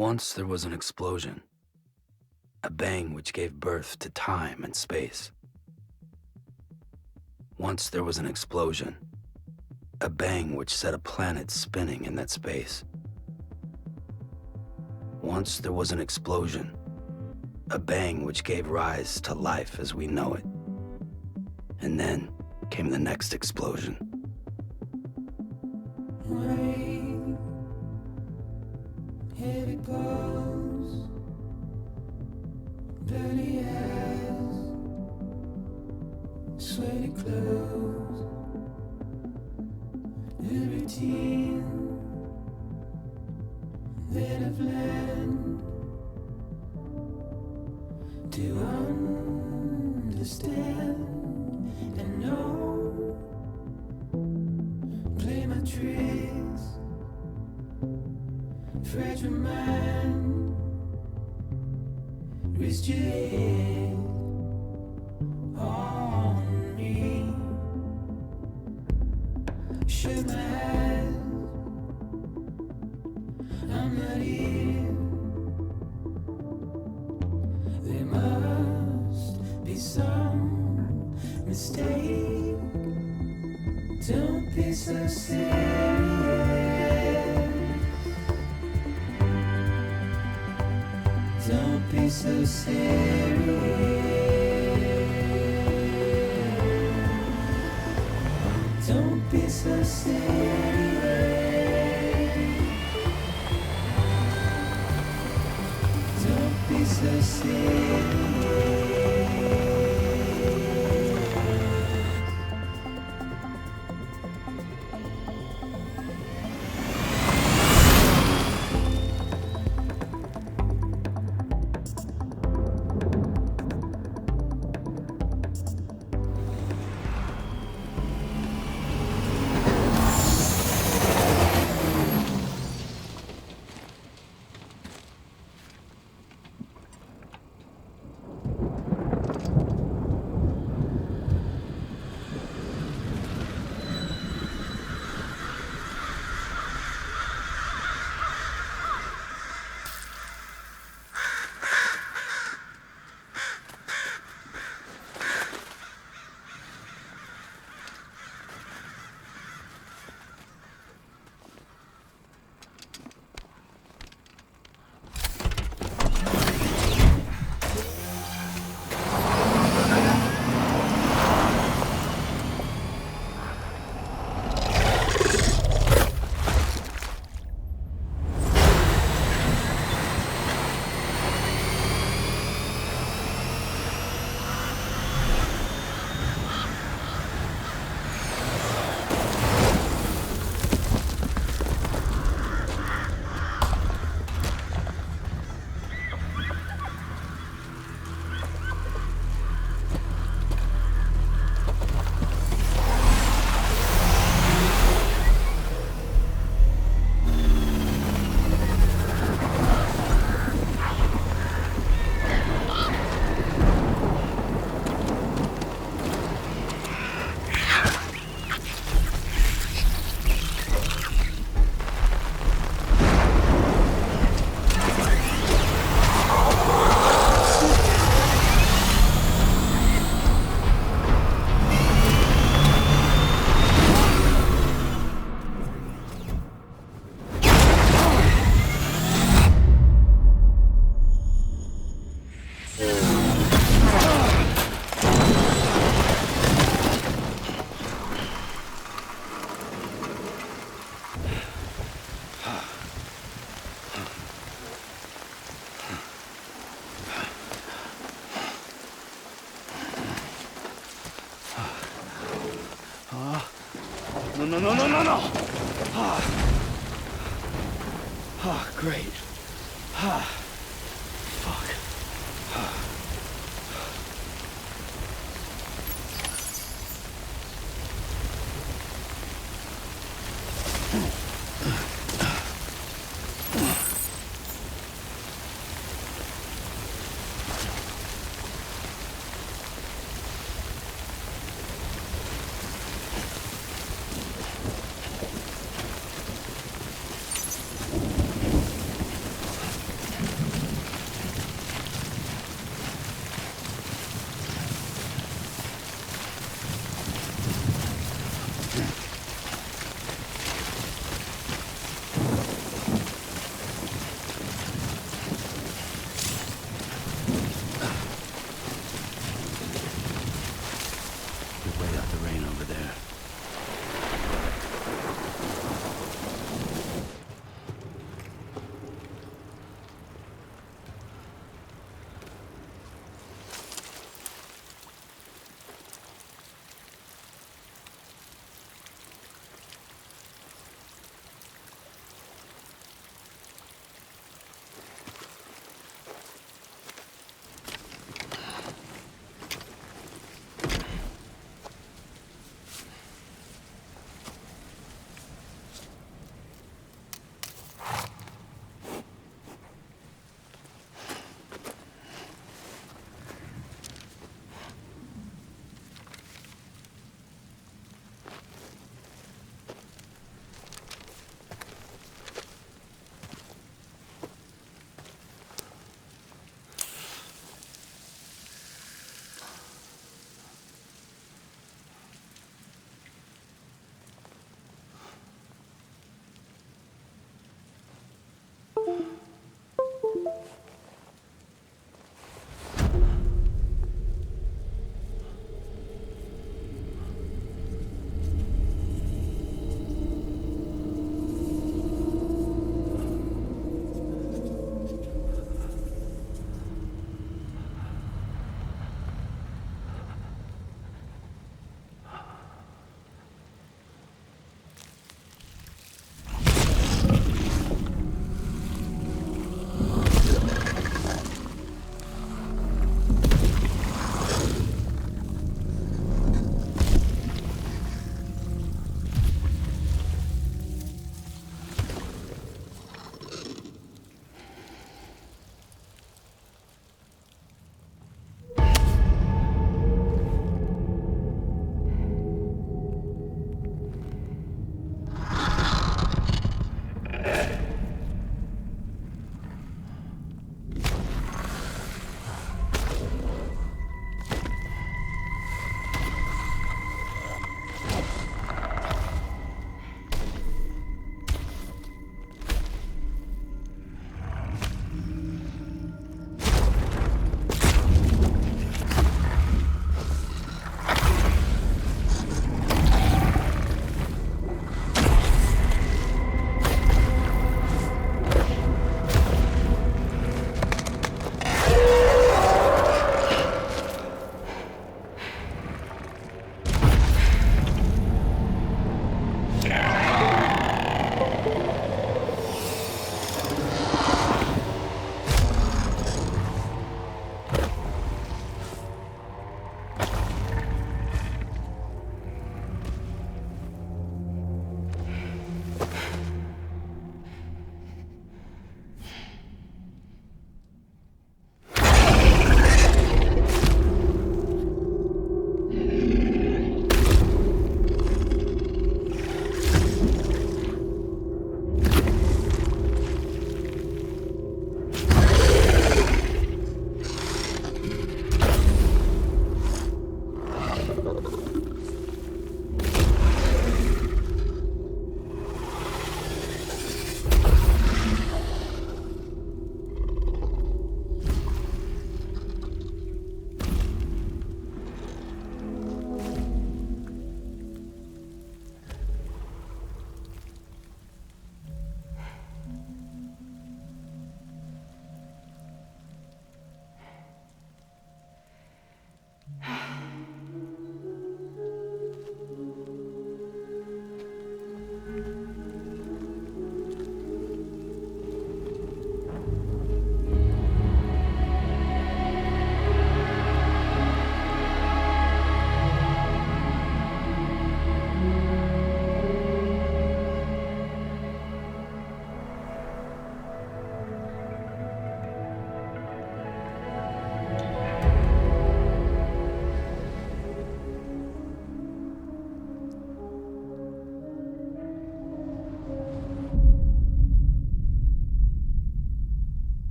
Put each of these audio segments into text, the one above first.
Once there was an explosion, a bang which gave birth to time and space. Once there was an explosion, a bang which set a planet spinning in that space. Once there was an explosion, a bang which gave rise to life as we know it. And then came the next explosion. Rain, heavy blows, bloody eyes, sweaty clothes, the routine that I've learned to understand and know. Play my tricks, fragile mind, risk your head on me. Shut my eyes, I'm not here. There must be some mistake. Don't be so serious. Don't be so serious. Don't be so serious. Don't be so serious. No. Great. Fuck. the rain over there.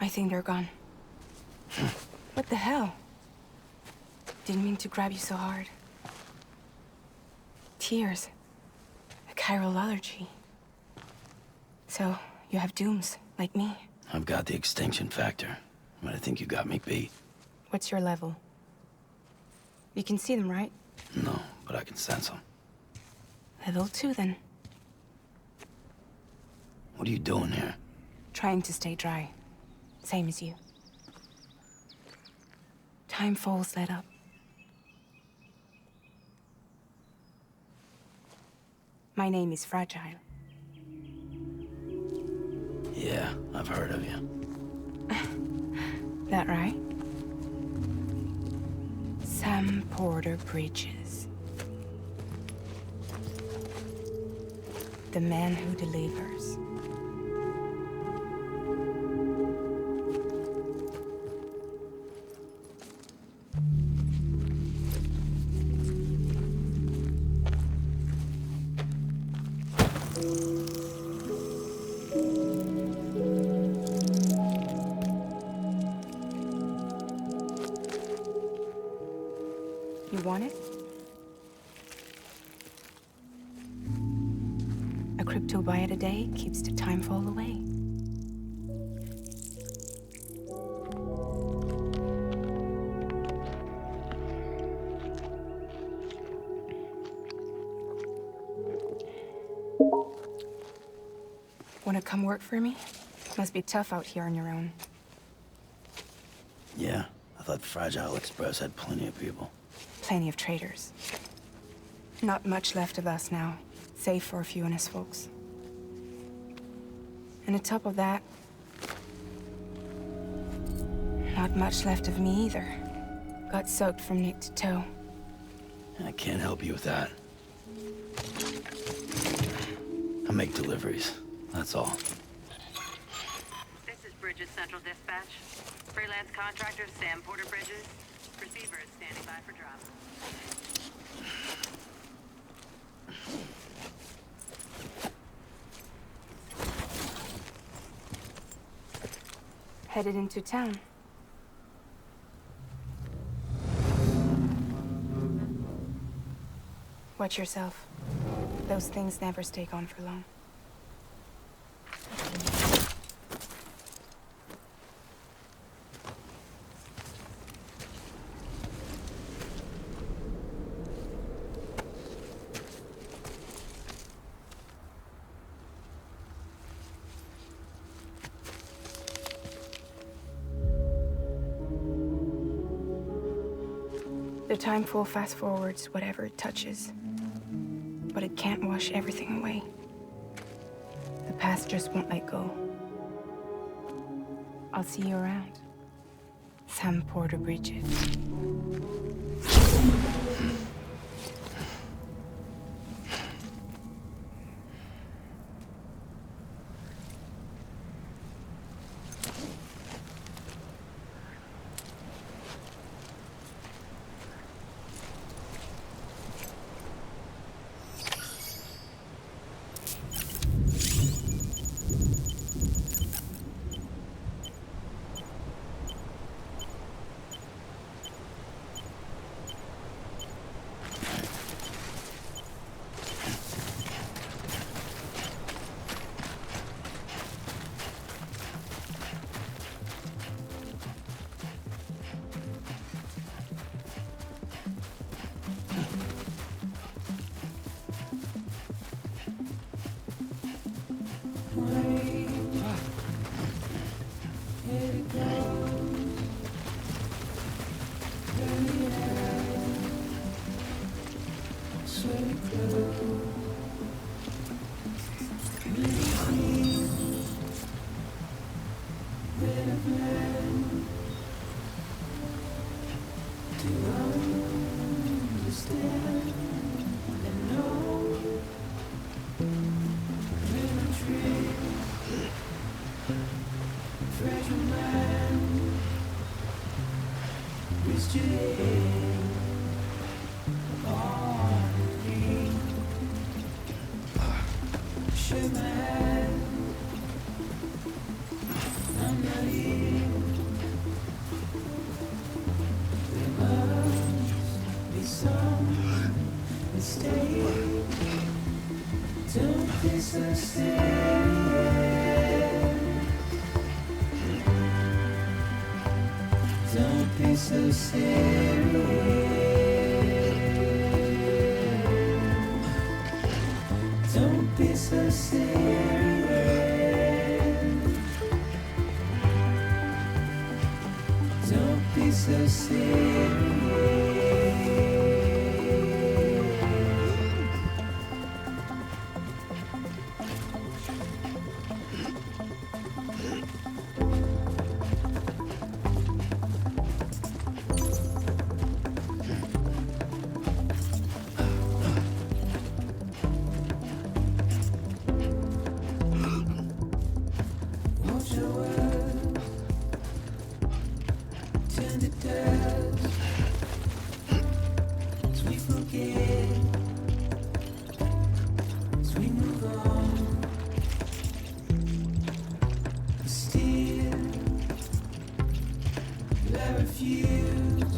I think they're gone. What the hell? Didn't mean to grab you so hard. Tears. chiral allergy. So, you have dooms, like me. I've got the extinction factor, but I think you got me beat. What's your level? You can see them, right? No, but I can sense them. Level 2, then. What are you doing here? Trying to stay dry. Same as you. Time falls let up. My name is Fragile. Yeah, I've heard of you. That right? Sam Porter Bridges. The man who delivers. You want it? A crypto byte a day keeps the time fall away. Wanna come work for me? Must be tough out here on your own. Yeah, I thought Fragile Express had plenty of people. Plenty of traitors. Not much left of us now, save for a few honest folks. And on top of that, not much left of me either. Got soaked from neck to toe. I can't help you with that. I make deliveries, that's all. This is Bridges Central Dispatch. Freelance contractor Sam Porter Bridges. Receiver is standing by for drop. Headed into town. Watch yourself. Those things never stay gone for long. The timeful fast forwards whatever it touches, but it can't wash everything away. The past just won't let go. I'll see you around. Sam Porter Bridges. Don't be so serious. Don't be so serious. Don't be so serious. Don't be so serious. Watch your words, turn to dust. As we forget, as we move on, but still, I refuse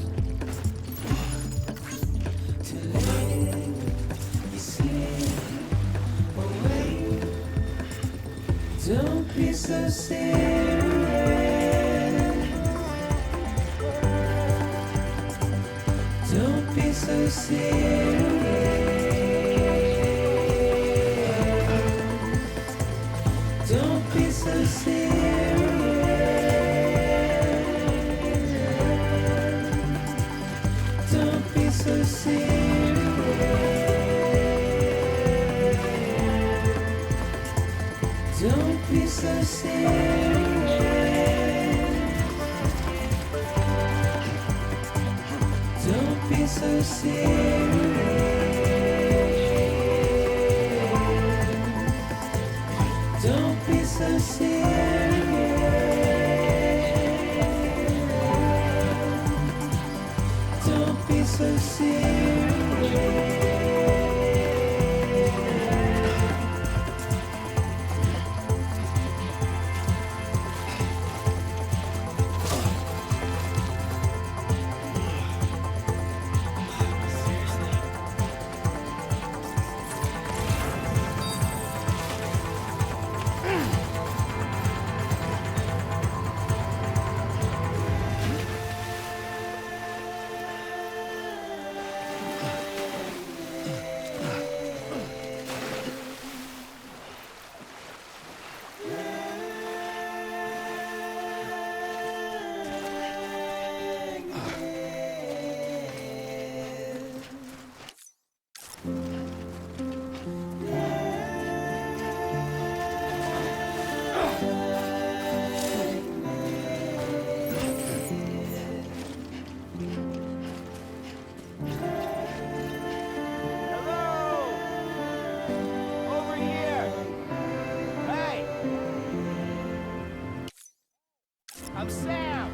to let you slip away. Don't be so serious. Don't be so serious. Don't be so serious. Don't be so serious. Don't be so serious. Don't be so serious. Don't be so serious. Don't be so serious. I'm Sam.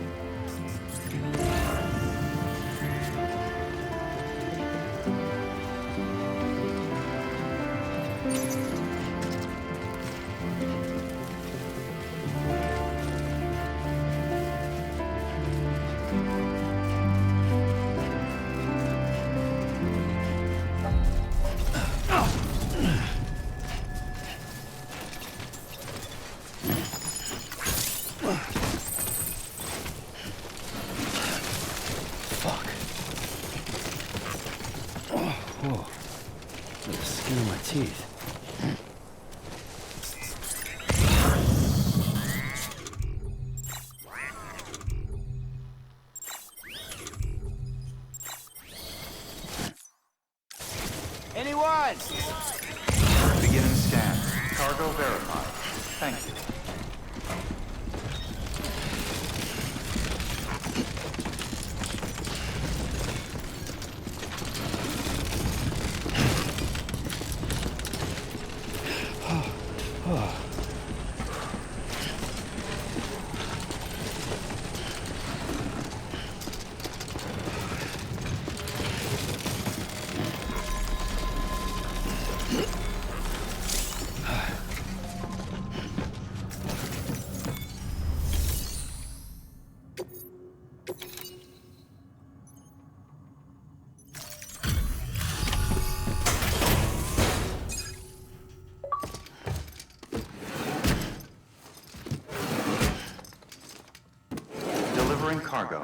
Teeth. Anyone? Beginning scan. Cargo verified. Thank you. Delivering cargo.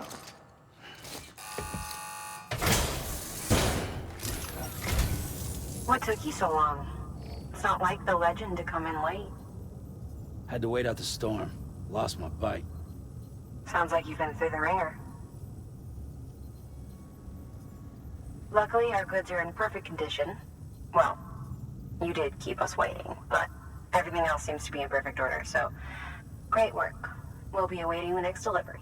What took you so long? It's not like the legend to come in late. Had to wait out the storm. Lost my bike. Sounds like you've been through the ringer. Luckily, our goods are in perfect condition. Well, you did keep us waiting, but everything else seems to be in perfect order, so great work. We'll be awaiting the next delivery.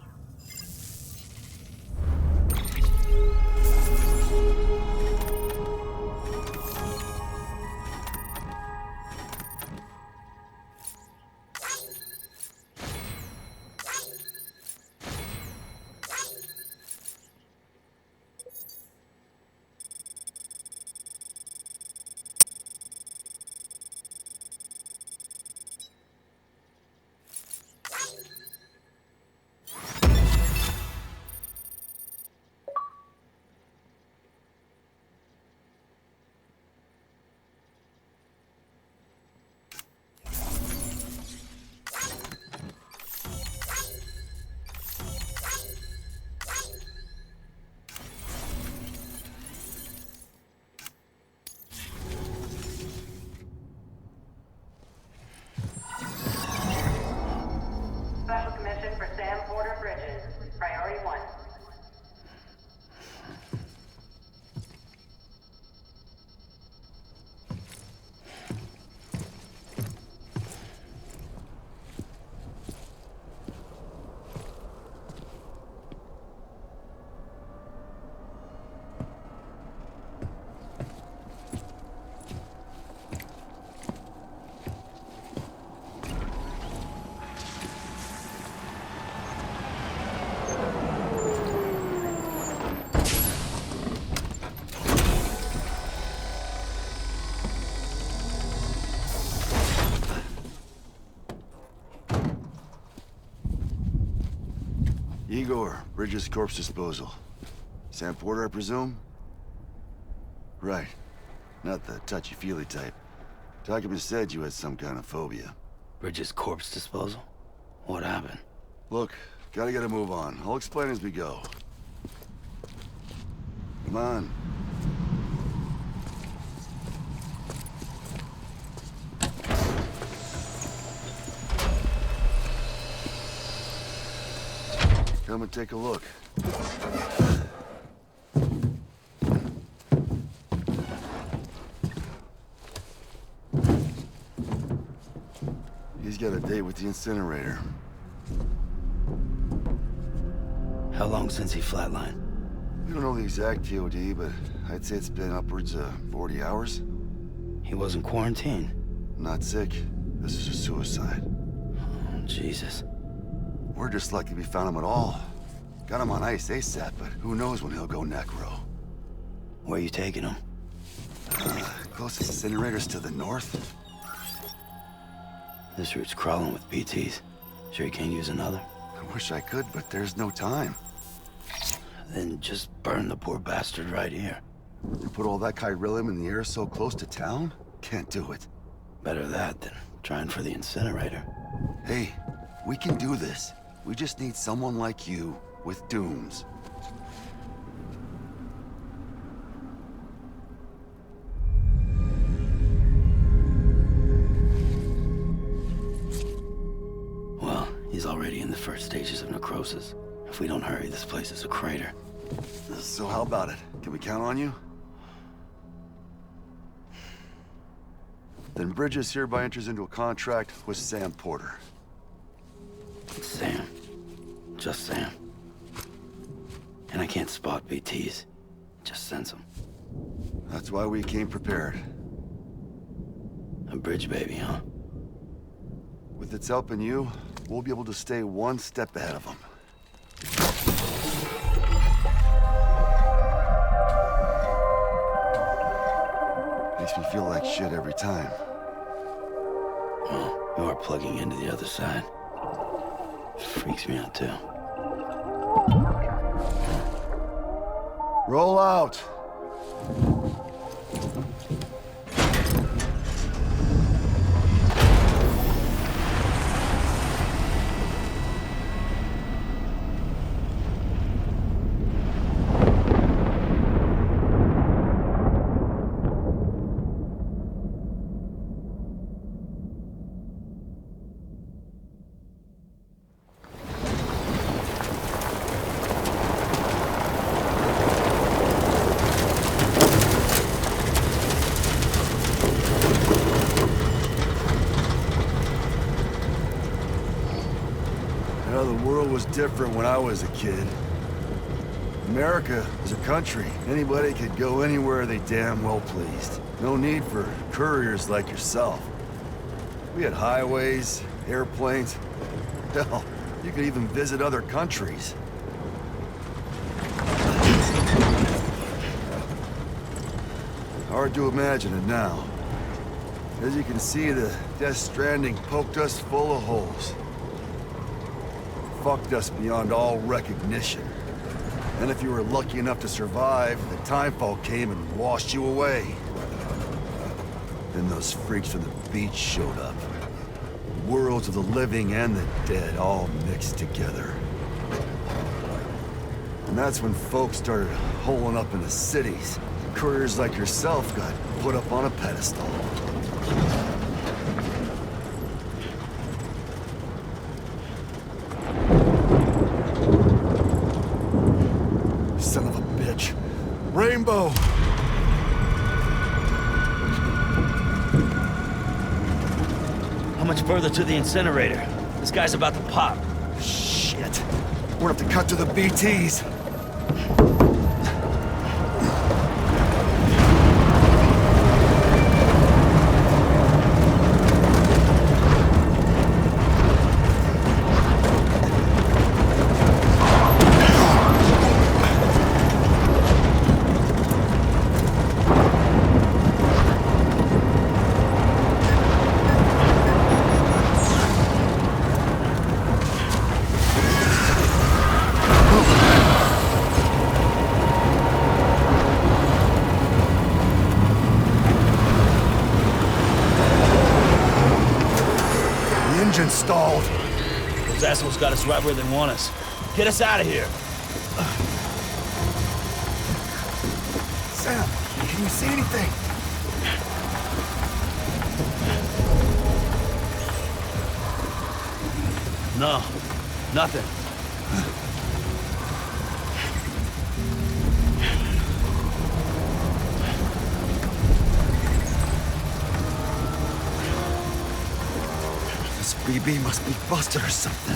Special commission for Sam Porter Bridges. Priority 1. Igor, Bridges corpse disposal. Sam Porter, I presume? Right. Not the touchy-feely type. Document said you had some kind of phobia. Bridges corpse disposal? What happened? Look, gotta get a move on. I'll explain as we go. Come on. Come and take a look. He's got a date with the incinerator. How long since he flatlined? We don't know the exact TOD, but I'd say it's been upwards of 40 hours. He wasn't quarantined. Not sick. This is a suicide. Oh, Jesus. We're just lucky we found him at all. Got him on ice ASAP, but who knows when he'll go necro. Where you taking him? Closest incinerator's to the north. This route's crawling with PTs. Sure you can't use another? I wish I could, but there's no time. Then just burn the poor bastard right here. You put all that chiralium in the air so close to town? Can't do it. Better that than trying for the incinerator. Hey, we can do this. We just need someone like you with dooms. Well, he's already in the first stages of necrosis. If we don't hurry, this place is a crater. So how about it? Can we count on you? Then Bridges hereby enters into a contract with Sam Porter. Sam. Just Sam. And I can't spot BTs. Just sense them. That's why we came prepared. A bridge baby, huh? With its help and you, we'll be able to stay one step ahead of them. Makes me feel like shit every time. Well, you are plugging into the other side. Freaks me out too. Roll out! Well, the world was different when I was a kid. America was a country. Anybody could go anywhere they damn well pleased. No need for couriers like yourself. We had highways, airplanes. Hell, you could even visit other countries. Hard to imagine it now. As you can see, the Death Stranding poked us full of holes. Fucked us beyond all recognition. And if you were lucky enough to survive, the timefall came and washed you away. Then those freaks from the beach showed up. Worlds of the living and the dead all mixed together. And that's when folks started holing up in the cities. Couriers like yourself got put up on a pedestal. Son of a bitch. Rainbow! How much further to the incinerator? This guy's about to pop. Shit. We're gonna have to cut to the BTs. Stalled. Those assholes got us right where they want us. Get us out of here. Sam, can you see anything? No, nothing. BB must be busted or something.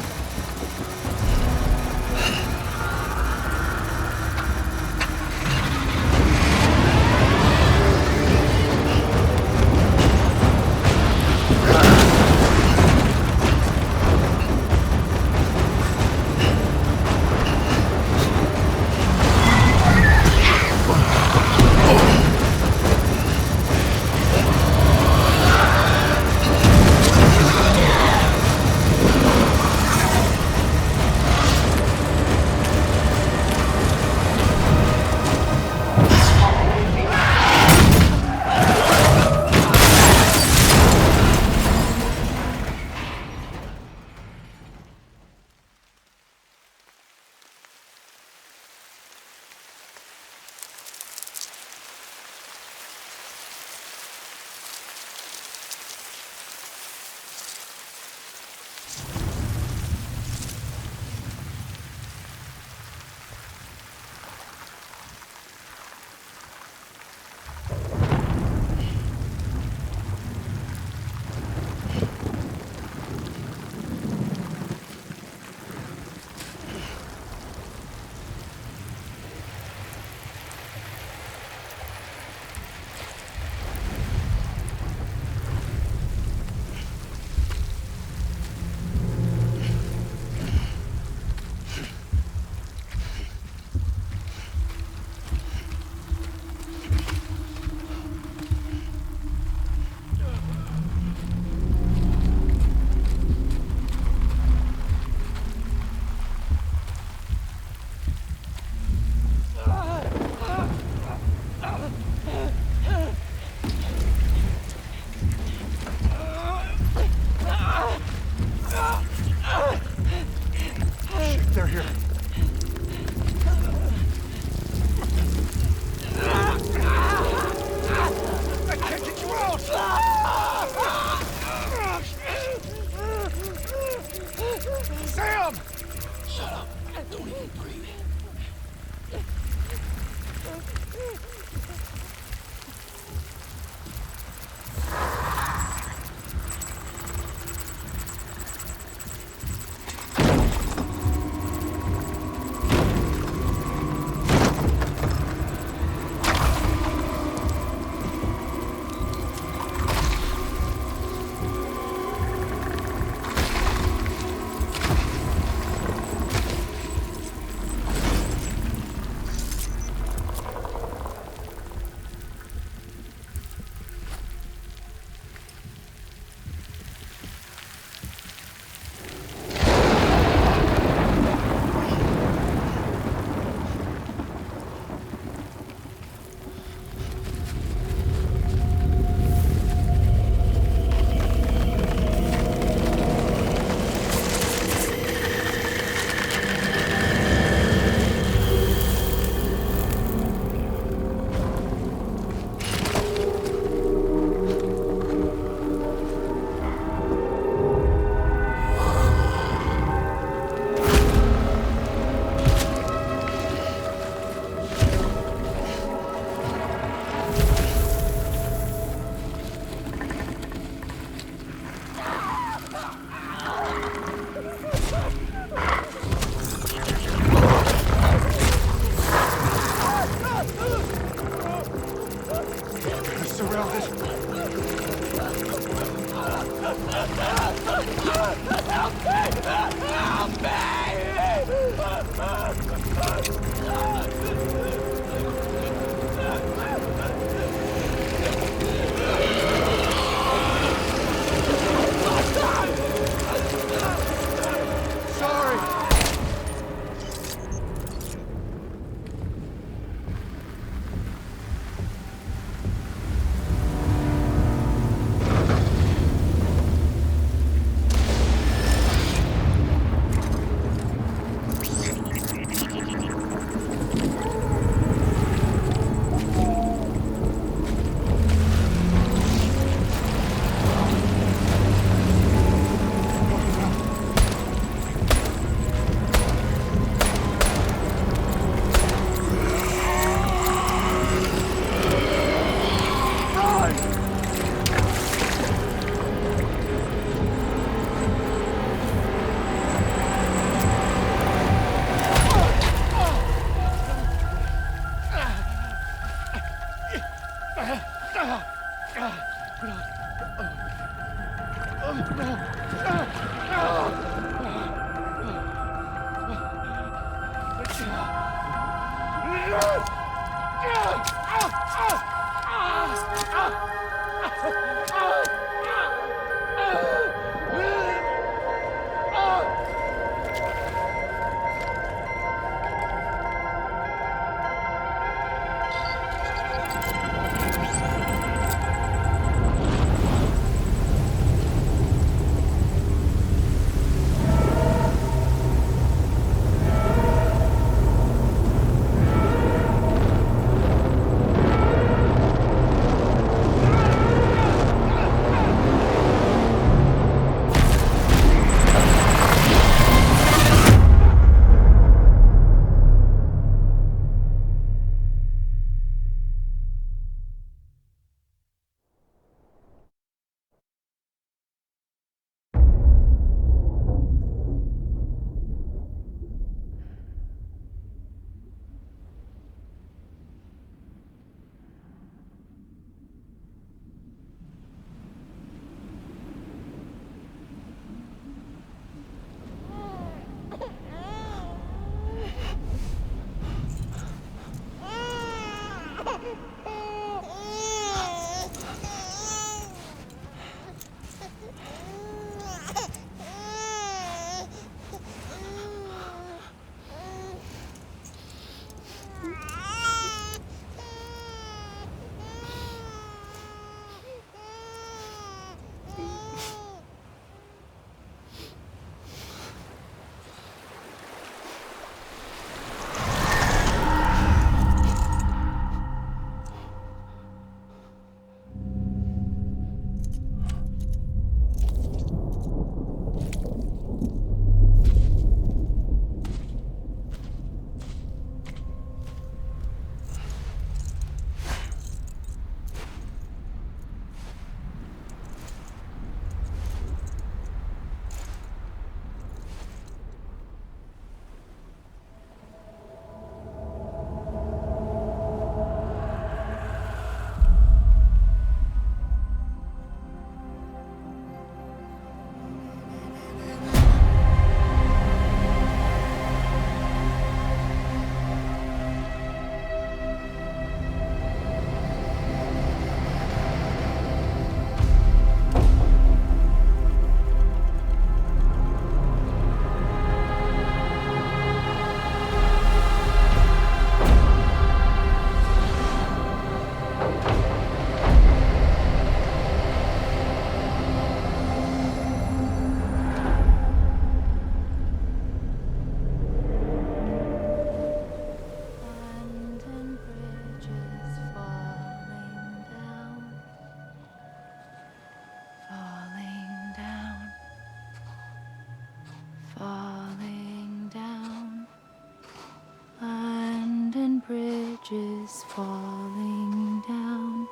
bridges falling down,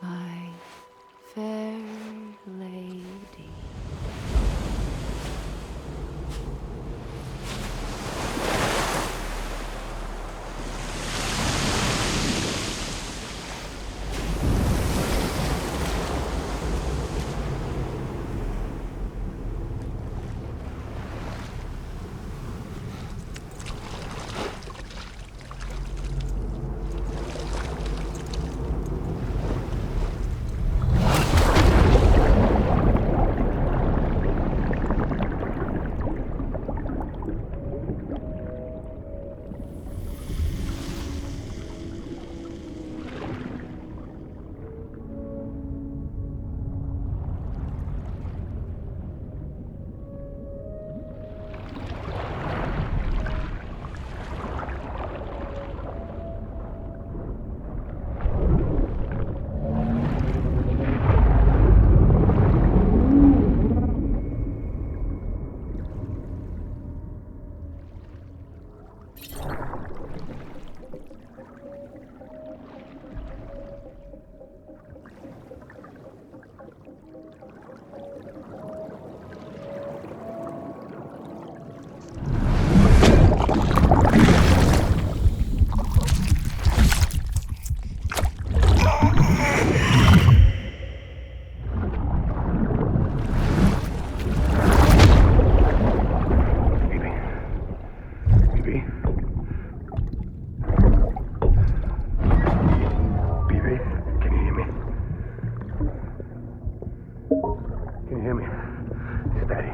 my fair lady. Can you hear me? Steady.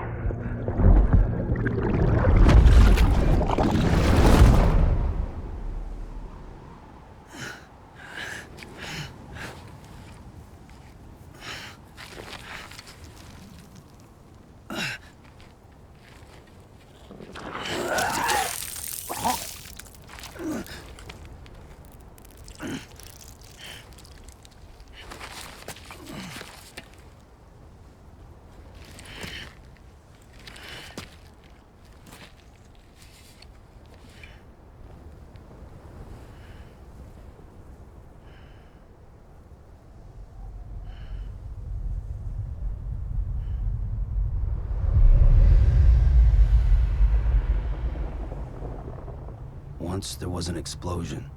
Once there was an explosion.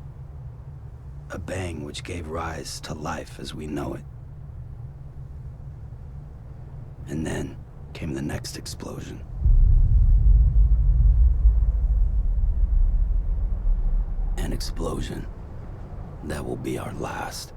A bang which gave rise to life as we know it. And then came the next explosion. An explosion that will be our last.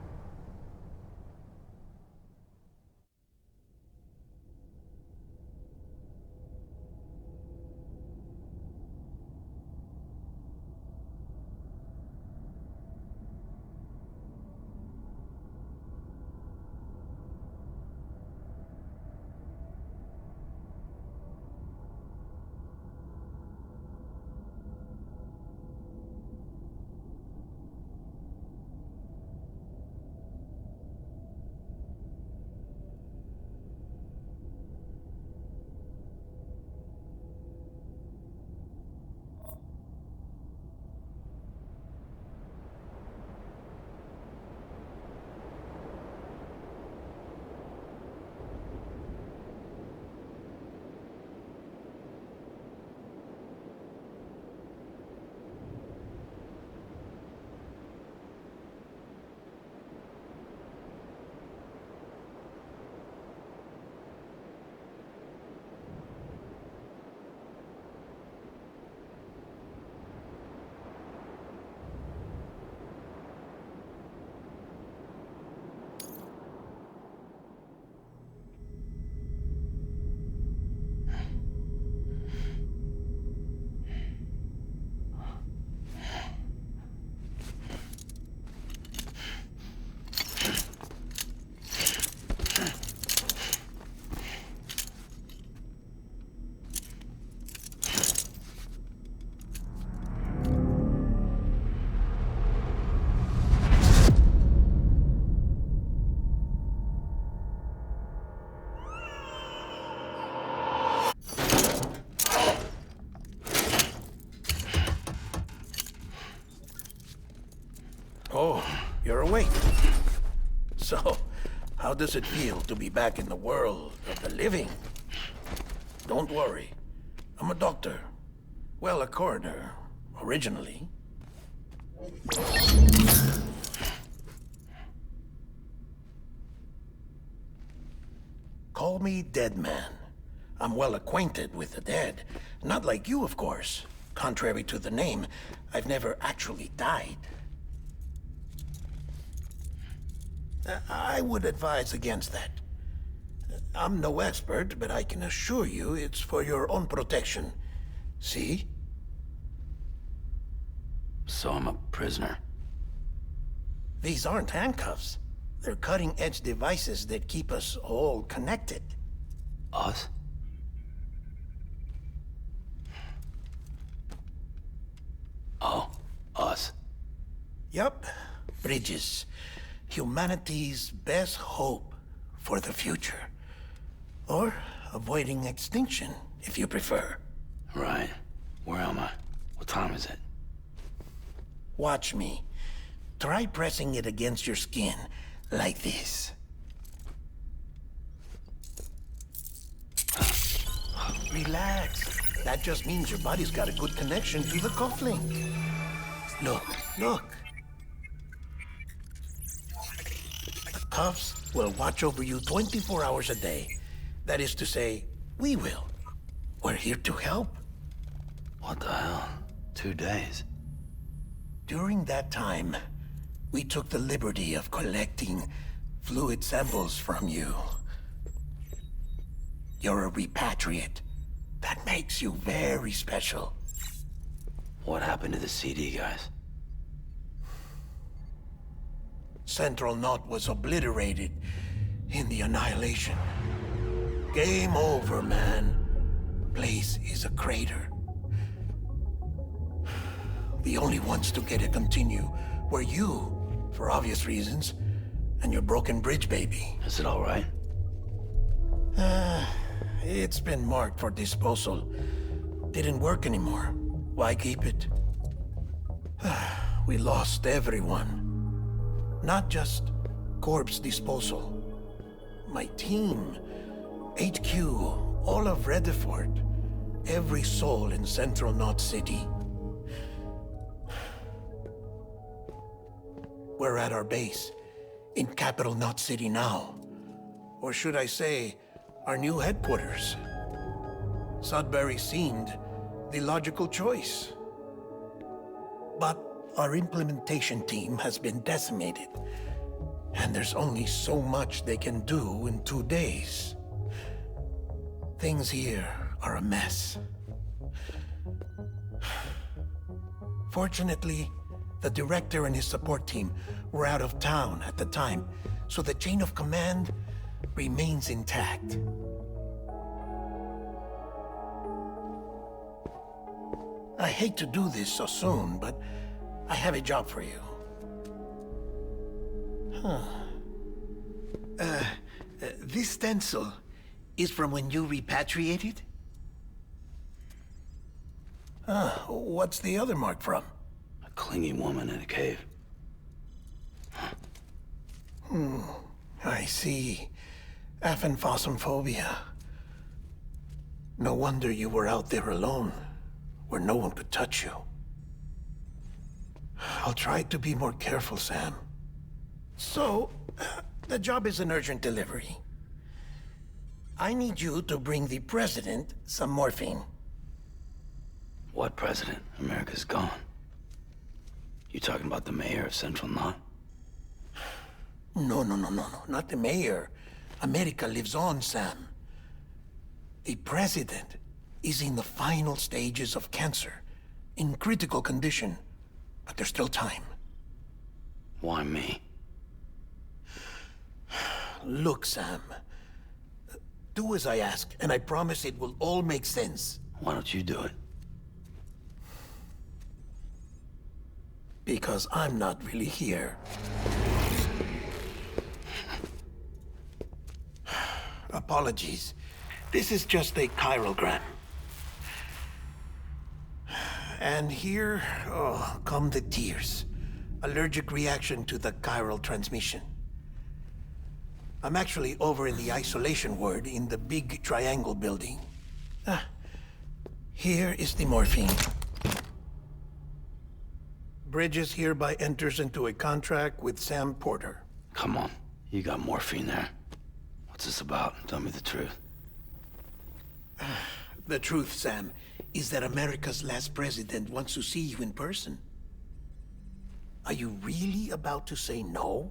Oh, you're awake. So, how does it feel to be back in the world of the living? Don't worry. I'm a doctor. Well, a coroner, originally. Call me Dead Man. I'm well acquainted with the dead. Not like you, of course. Contrary to the name, I've never actually died. I would advise against that. I'm no expert, but I can assure you it's for your own protection. See? So I'm a prisoner. These aren't handcuffs. They're cutting-edge devices that keep us all connected. Us? Oh, us. Yup. Bridges. Humanity's best hope for the future. Or avoiding extinction, if you prefer. Right. Where am I? What time is it? Watch me. Try pressing it against your skin, like this. Relax. That just means your body's got a good connection to the cufflink. Look, look. The cuffs will watch over you 24 hours a day. That is to say, we will. We're here to help. What the hell? 2 days? During that time, we took the liberty of collecting fluid samples from you. You're a repatriate. That makes you very special. What happened to the CD guys? Central Knot was obliterated in the Annihilation. Game over, man. Place is a crater. The only ones to get to continue were you, for obvious reasons, and your broken bridge baby. Is it all right? It's been marked for disposal. Didn't work anymore. Why keep it? We lost everyone. Not just corpse disposal. My team, HQ, all of Redford, every soul in Central Knot City. We're at our base, in Capital Knot City now. Or should I say, our new headquarters. Sudbury seemed the logical choice. But our implementation team has been decimated, and there's only so much they can do in 2 days. Things here are a mess. Fortunately, the director and his support team were out of town at the time, so the chain of command remains intact. I hate to do this so soon, but I have a job for you. This stencil is from when you repatriated? What's the other mark from? A clingy woman in a cave. I see. Aphenphosmphobia. No wonder you were out there alone, where no one could touch you. I'll try to be more careful, Sam. So, the job is an urgent delivery. I need you to bring the president some morphine. What president? America's gone. You talking about the mayor of Central Knot? No, not the mayor. America lives on, Sam. The president is in the final stages of cancer, in critical condition, but there's still time. Why me? Look, Sam. Do as I ask, and I promise it will all make sense. Why don't you do it? Because I'm not really here. Apologies. This is just a chiralgram. And here, come the tears. Allergic reaction to the chiral transmission. I'm actually over in the isolation ward in the big triangle building. Here is the morphine. Bridges hereby enters into a contract with Sam Porter. Come on, you got morphine there. What's this about? Tell me the truth. The truth, Sam, is that America's last president wants to see you in person. Are you really about to say no?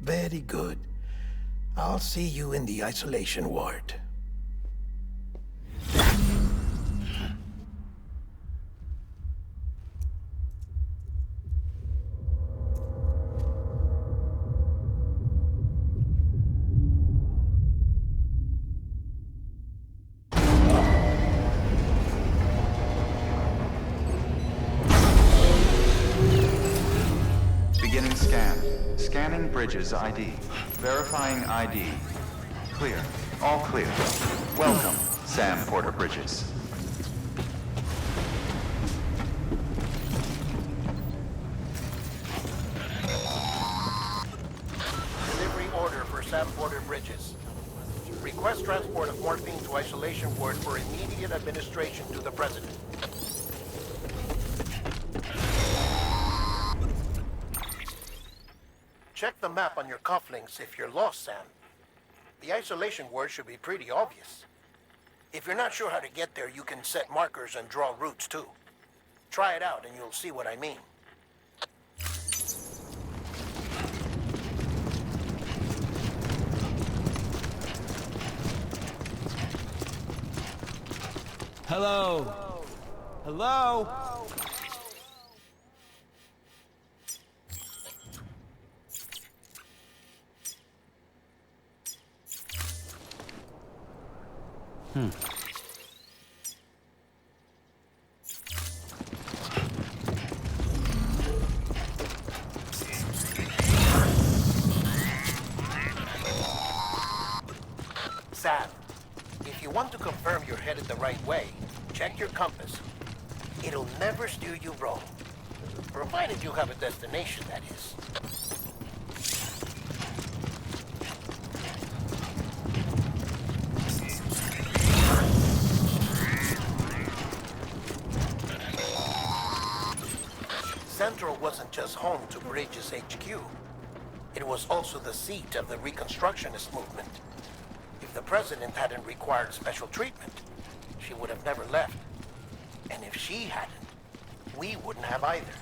Very good. I'll see you in the isolation ward. Beginning scan. Scanning Bridges ID. Verifying ID. Clear. All clear. Welcome, Sam Porter Bridges. Delivery order for Sam Porter Bridges. Request transport of morphine to isolation ward for immediate administration to the president. Check the map on your cufflinks if you're lost, Sam. The isolation word should be pretty obvious. If you're not sure how to get there, you can set markers and draw routes too. Try it out and you'll see what I mean. Hello? Hello? Sam, if you want to confirm you're headed the right way, check your compass. It'll never steer you wrong. Provided you have a destination, that is. Central wasn't just home to Bridges HQ. It was also the seat of the Reconstructionist movement. If the president hadn't required special treatment, she would have never left. And if she hadn't, we wouldn't have either.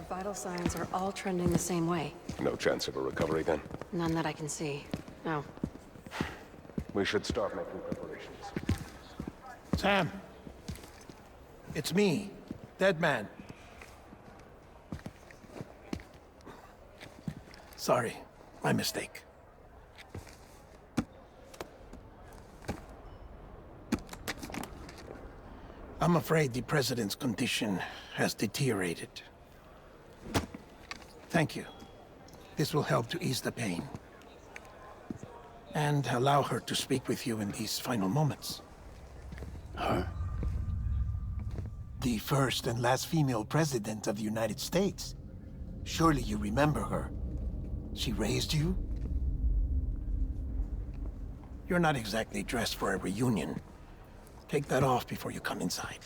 Vital signs are all trending the same way. No chance of a recovery then? None that I can see. No. We should start making preparations. Sam! It's me, Dead Man. Sorry, my mistake. I'm afraid the president's condition has deteriorated. Thank you. This will help to ease the pain. And allow her to speak with you in these final moments. Huh? The first and last female president of the United States. Surely you remember her. She raised you? You're not exactly dressed for a reunion. Take that off before you come inside.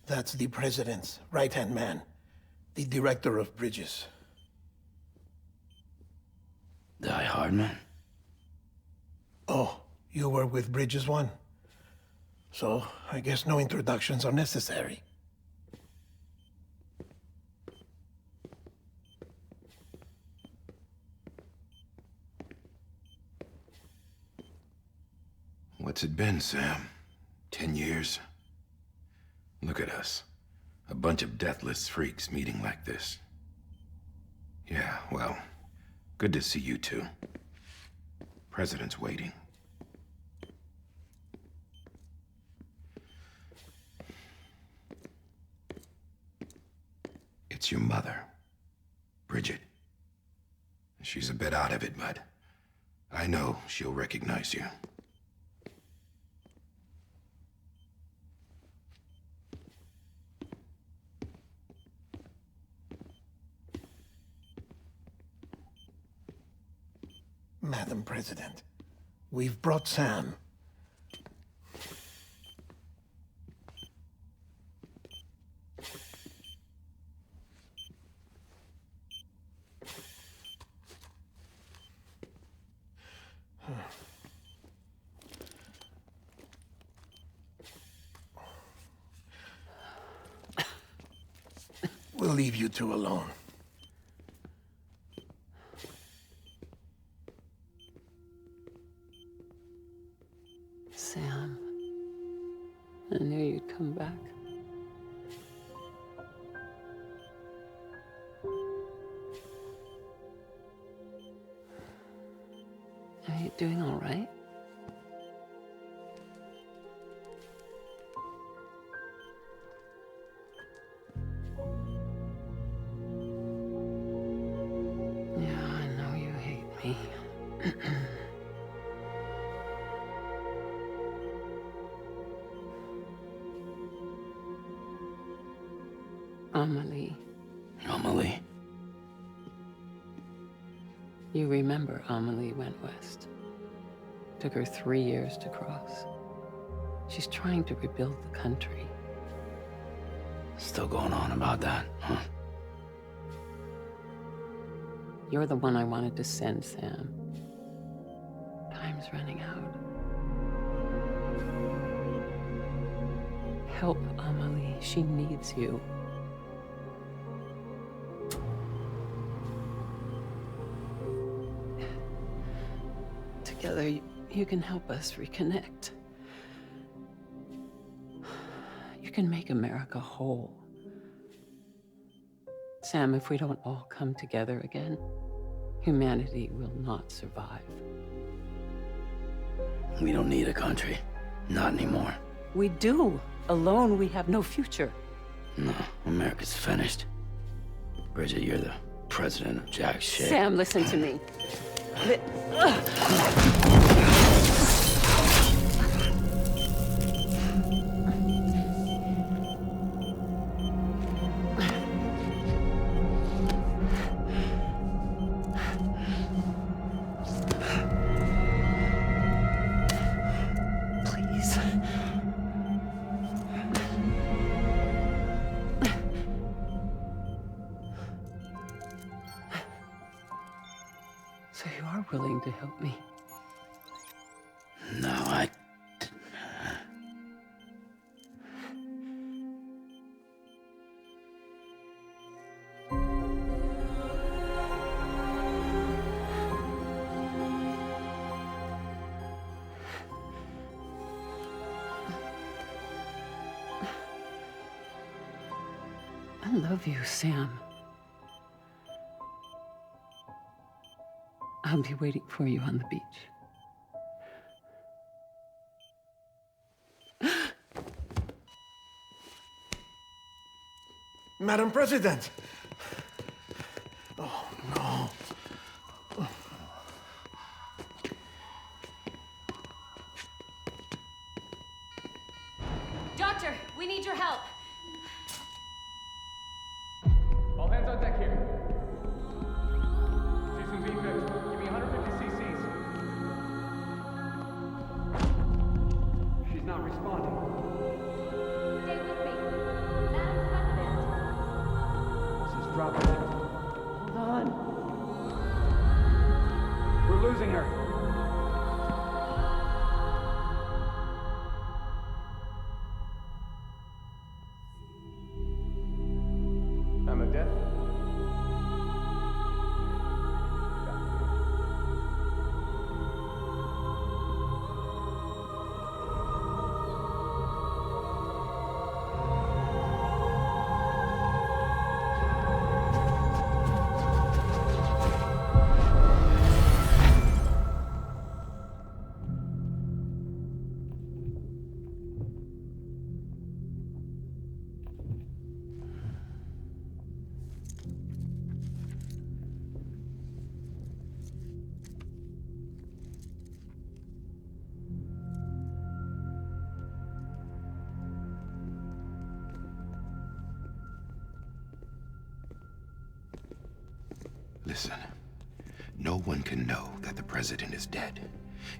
That's the president's right-hand man, the director of bridges. Die Hardman? Oh, you were with Bridges 1? So, I guess no introductions are necessary. What's it been, Sam? 10 years? Look at us. A bunch of deathless freaks meeting like this. Yeah, well, good to see you two. President's waiting. It's your mother, Bridget. She's a bit out of it, but I know she'll recognize you. Madam President, we've brought Sam. We'll leave you two alone. Sam, I knew you'd come back. Are you doing all right? Yeah, I know you hate me. Amelie. Amelie? You remember Amelie went west. Took her 3 years to cross. She's trying to rebuild the country. Still going on about that, huh? You're the one I wanted to send, Sam. Time's running out. Help Amelie. She needs you. Together, you can help us reconnect. You can make America whole. Sam, if we don't all come together again, humanity will not survive. We don't need a country. Not anymore. We do. Alone, we have no future. No, America's finished. Bridget, you're the president of jack shit. Sam, listen to me. Please. So you are willing to help me? No, I... I love you, Sam. I'll be waiting for you on the beach. Madam President! Oh, no. Doctor, we need your help. All hands on deck here. Ceasing V-fix. Give me 150 cc's. She's not responding. Stay with me. Madam President. This is dropping. Hold on. We're losing her. I'm a death. Listen, No one can know that the president is dead.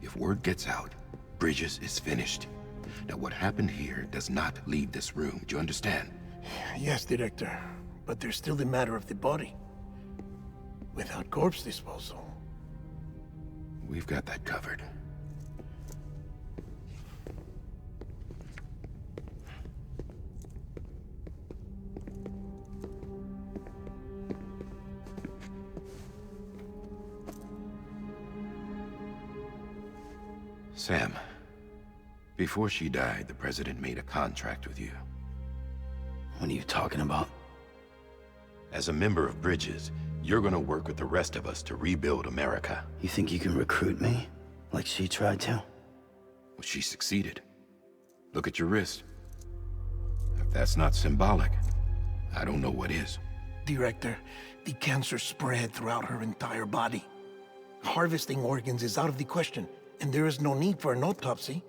If word gets out, Bridges is finished. Now, what happened here does not leave this room. Do you understand? Yes, Director. But there's still the matter of the body. Without corpse disposal. We've got that covered. Sam, before she died, the president made a contract with you. What are you talking about? As a member of Bridges, you're gonna work with the rest of us to rebuild America. You think you can recruit me? Like she tried to? Well, she succeeded. Look at your wrist. If that's not symbolic, I don't know what is. Director, the cancer spread throughout her entire body. Harvesting organs is out of the question, and there is no need for an autopsy.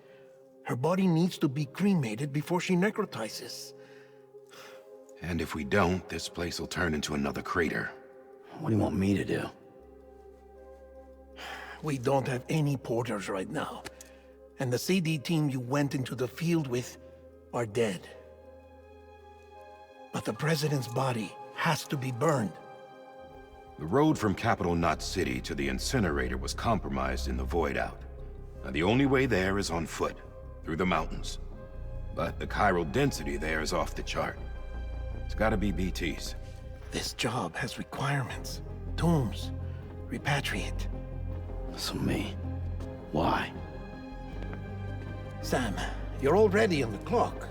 Her body needs to be cremated before she necrotizes. And if we don't, this place will turn into another crater. What do you want me to do? We don't have any porters right now. And the CD team you went into the field with are dead. But the president's body has to be burned. The road from Capital Knot City to the incinerator was compromised in the void out. Now, the only way there is on foot, through the mountains. But the chiral density there is off the chart. It's gotta be BTs. This job has requirements. Tombs. Repatriate. So me. Why? Sam, you're already on the clock.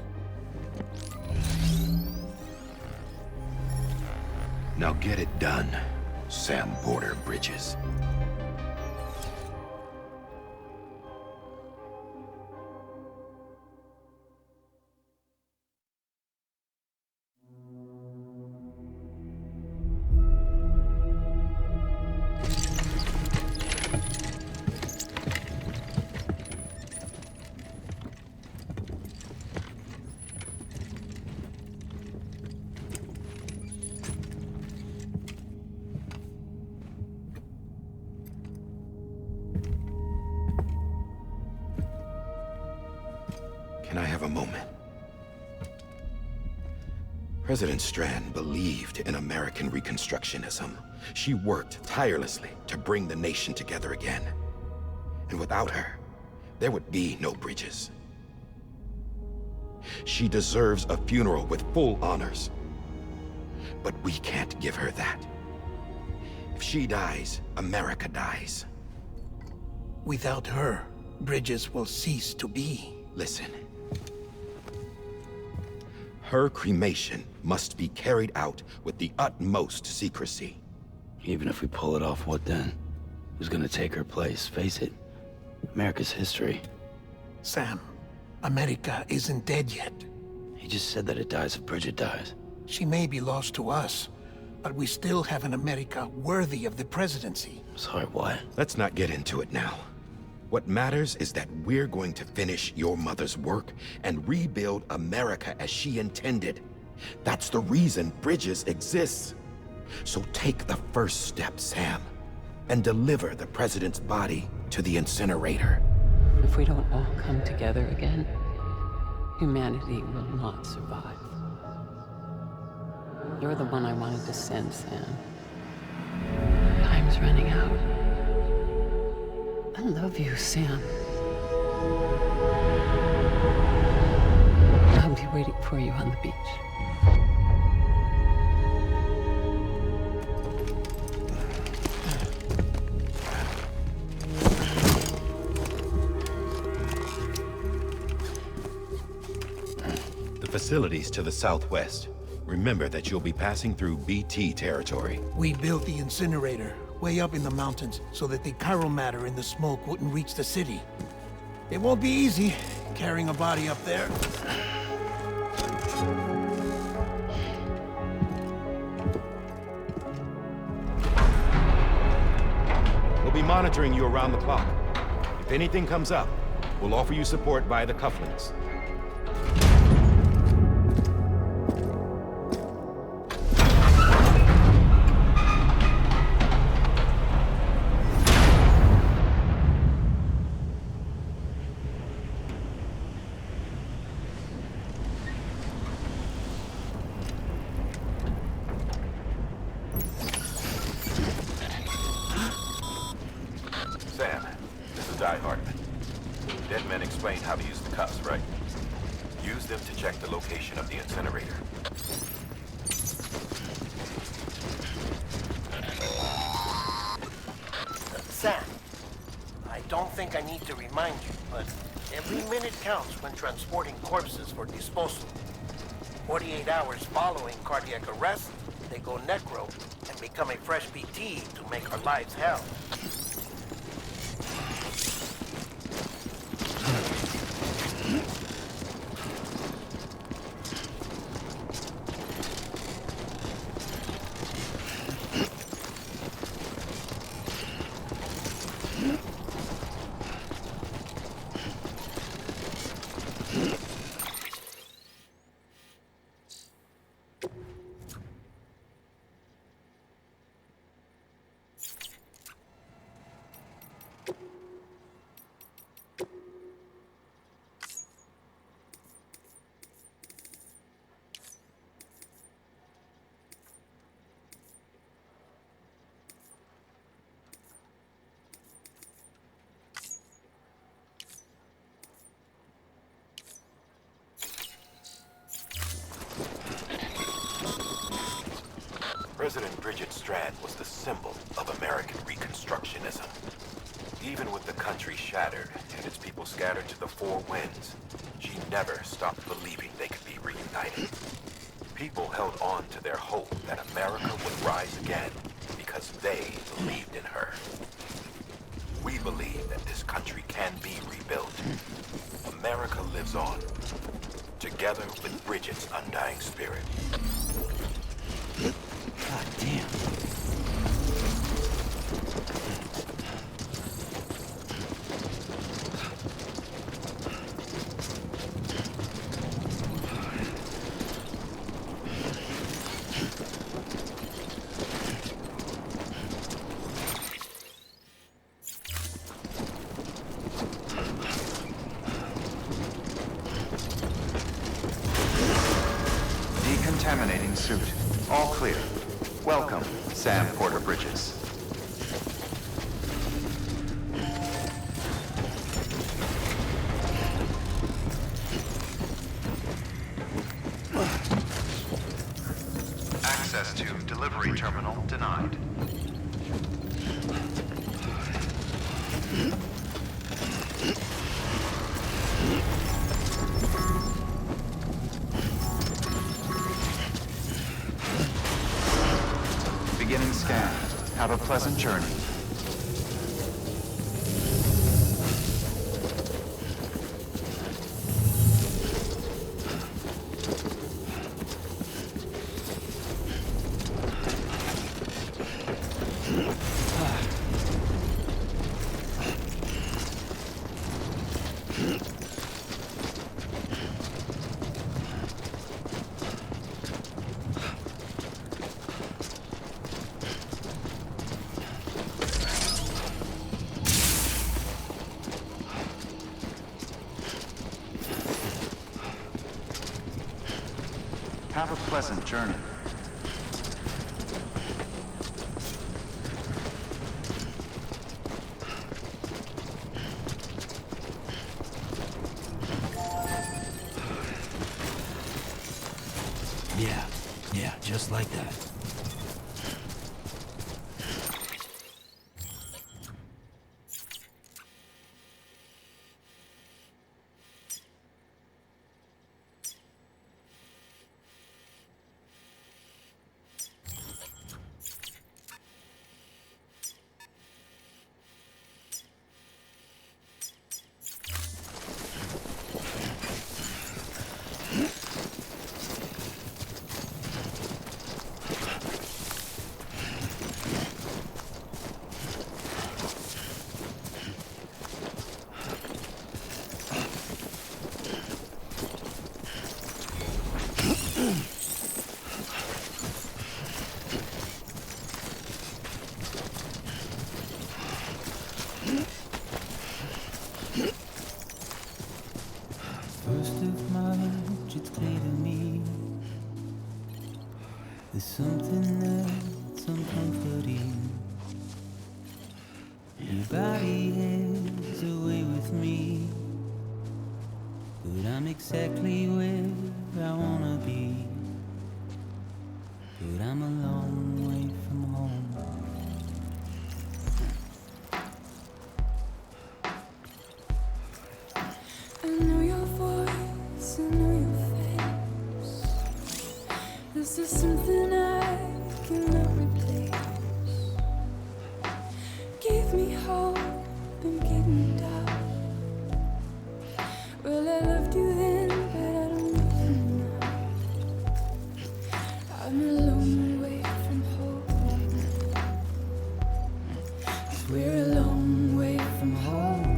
Now get it done, Sam Porter Bridges. Can I have a moment? President Strand believed in American Reconstructionism. She worked tirelessly to bring the nation together again. And without her, there would be no Bridges. She deserves a funeral with full honors. But we can't give her that. If she dies, America dies. Without her, Bridges will cease to be. Listen. Her cremation must be carried out with the utmost secrecy. Even if we pull it off, what then? Who's gonna take her place? Face it, America's history. Sam, America isn't dead yet. He just said that it dies if Bridget dies. She may be lost to us, but we still have an America worthy of the presidency. Sorry, what? Let's not get into it now. What matters is that we're going to finish your mother's work and rebuild America as she intended. That's the reason Bridges exists. So take the first step, Sam, and deliver the president's body to the incinerator. If we don't all come together again, humanity will not survive. You're the one I wanted to send, Sam. Time's running out. I love you, Sam. I'll be waiting for you on the beach. The facilities to the southwest. Remember that you'll be passing through BT territory. We built the incinerator way up in the mountains so that the chiral matter in the smoke wouldn't reach the city. It won't be easy carrying a body up there. We'll be monitoring you around the clock. If anything comes up, we'll offer you support via the cufflinks. Dead men explained how to use the cuffs, right? Use them to check the location of the incinerator. Sam, I don't think I need to remind you, but every minute counts when transporting corpses for disposal. 48 hours following cardiac arrest, they go necro and become a fresh PT to make our lives hell. President Bridget Strand was the symbol of American Reconstructionism. Even with the country shattered and its people scattered to the four winds, she never stopped believing they could be reunited. People held on to their hope that America would rise again because they believed in her. We believe that this country can be rebuilt. America lives on, together with Bridget's undying spirit. God damn. Decontaminating suit. All clear. Welcome, Sam Porter Bridges. Access to delivery terminal denied. Beginning scan. Have a pleasant journey. Have a pleasant journey. Yeah, just like that. First of March, it's clear to me there's something that's uncomforting. Your body is away with me. But I'm exactly where I wanna be. But I'm a long way from home. I know your voice, I know your face. This is something I cannot replace. Give me hope and give me doubt. Well, I loved you then, but I don't love you now. I'm a long way from home. 'Cause we're a long way from home.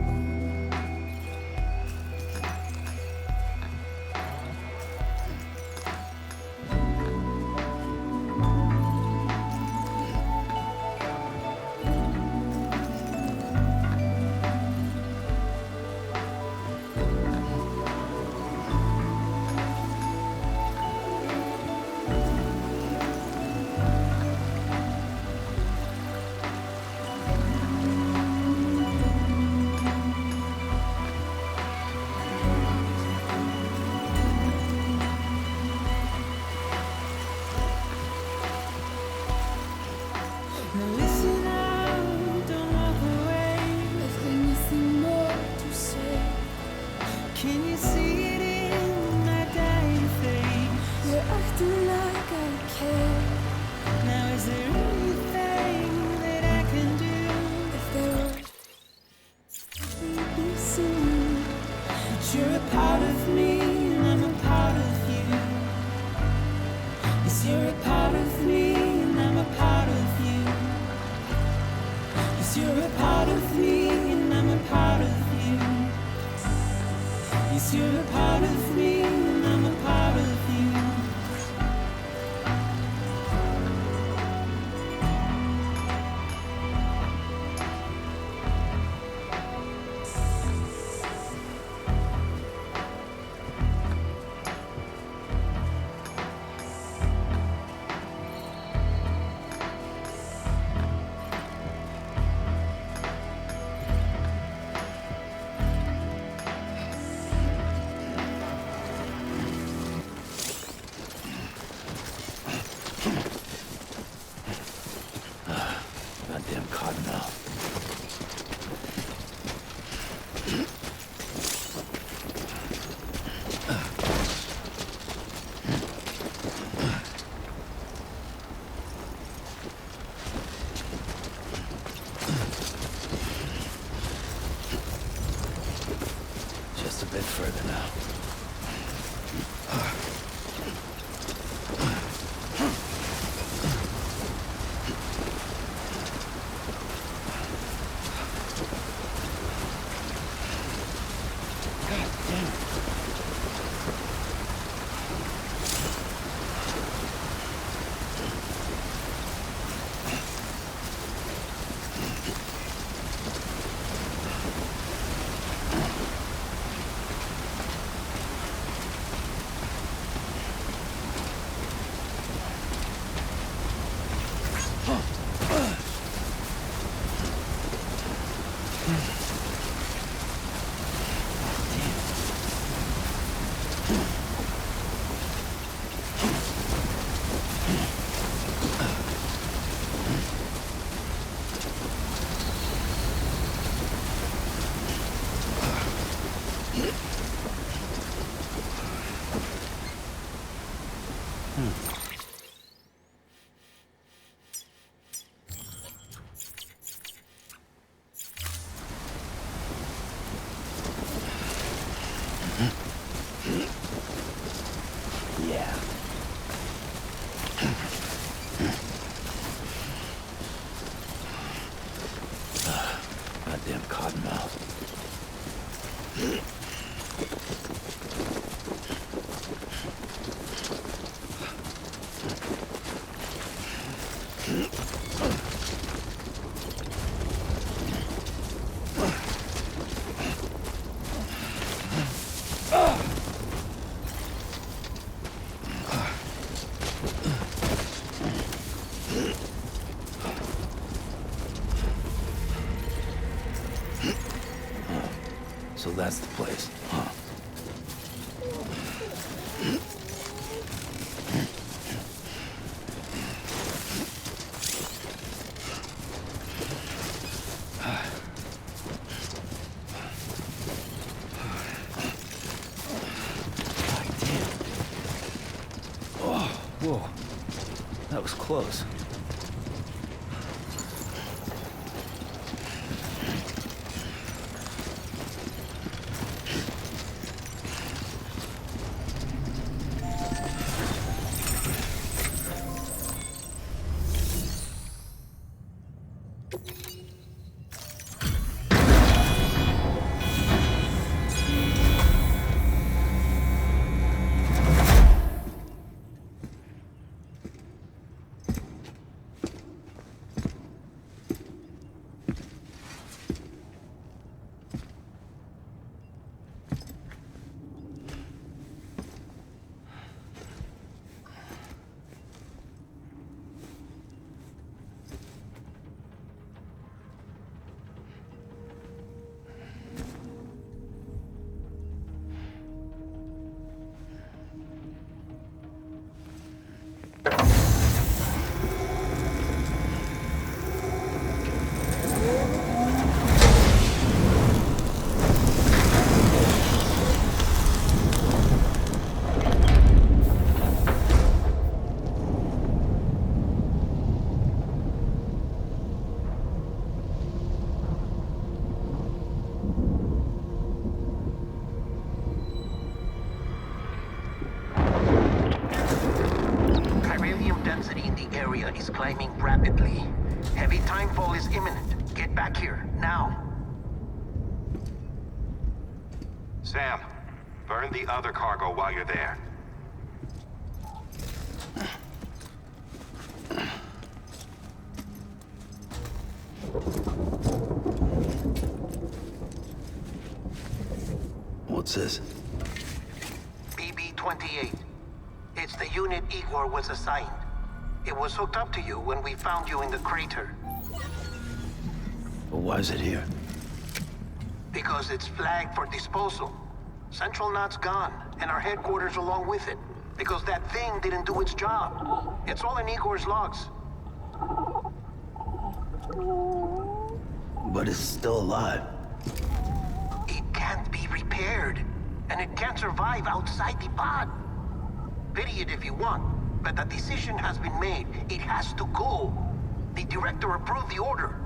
Now listen out, don't walk away. I've got nothing more to say. Can you see it in my dying face? You're acting like I care. Now is there anything that I can do? If there were, we'd be singing. But you're a part of me and I'm a part of you. Yes, you're a part of me and I'm a part of you. Yes, you're a part of me and I'm a part of you. Yes, you're a part of me and I'm a part of you. Goddamn cottonmouth. Just a bit further now. Goddamn cottonmouth. So that's the place, huh? Whoa, that was close. Is climbing rapidly. Heavy timefall is imminent. Get back here, now. Sam, burn the other cargo while you're there. What's this? BB-28. It's the unit Igor was assigned. It was hooked up to you when we found you in the crater. But why is it here? Because it's flagged for disposal. Central NOT's gone, and our headquarters along with it. Because that thing didn't do its job. It's all in Igor's logs. But it's still alive. It can't be repaired, and it can't survive outside the pod. Pity it if you want. But the decision has been made. It has to go. The director approved the order.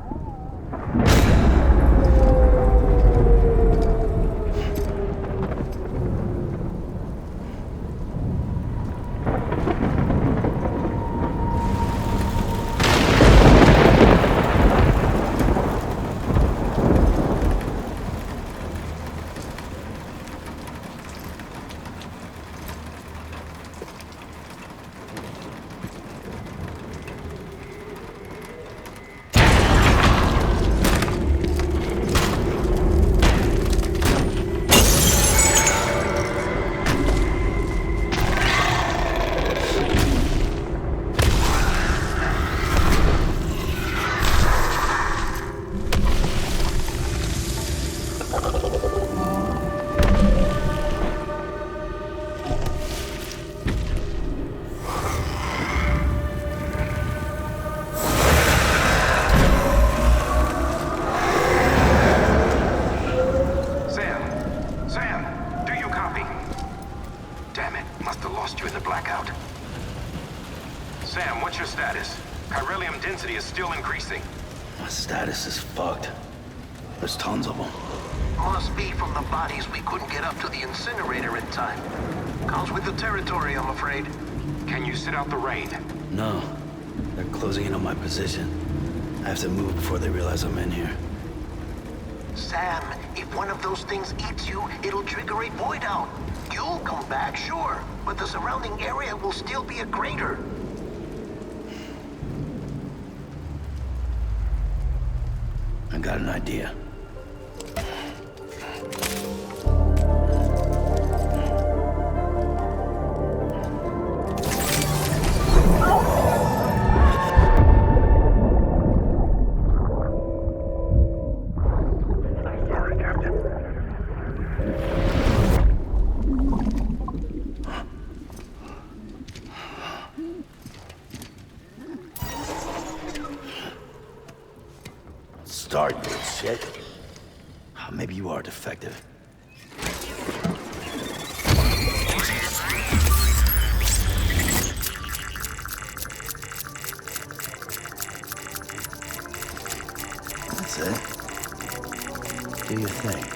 Status is fucked. There's tons of them. Must be from the bodies we couldn't get up to the incinerator in time. Comes with the territory, I'm afraid. Can you sit out the rain? No. They're closing in on my position. I have to move before they realize I'm in here. Sam, if one of those things eats you, it'll trigger a void out. You'll come back, sure, but the surrounding area will still be a crater. I got an idea. shit. Maybe you are defective. That's it. Do your thing.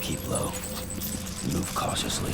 Keep low. Move cautiously.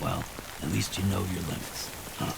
Well, at least you know your limits, huh?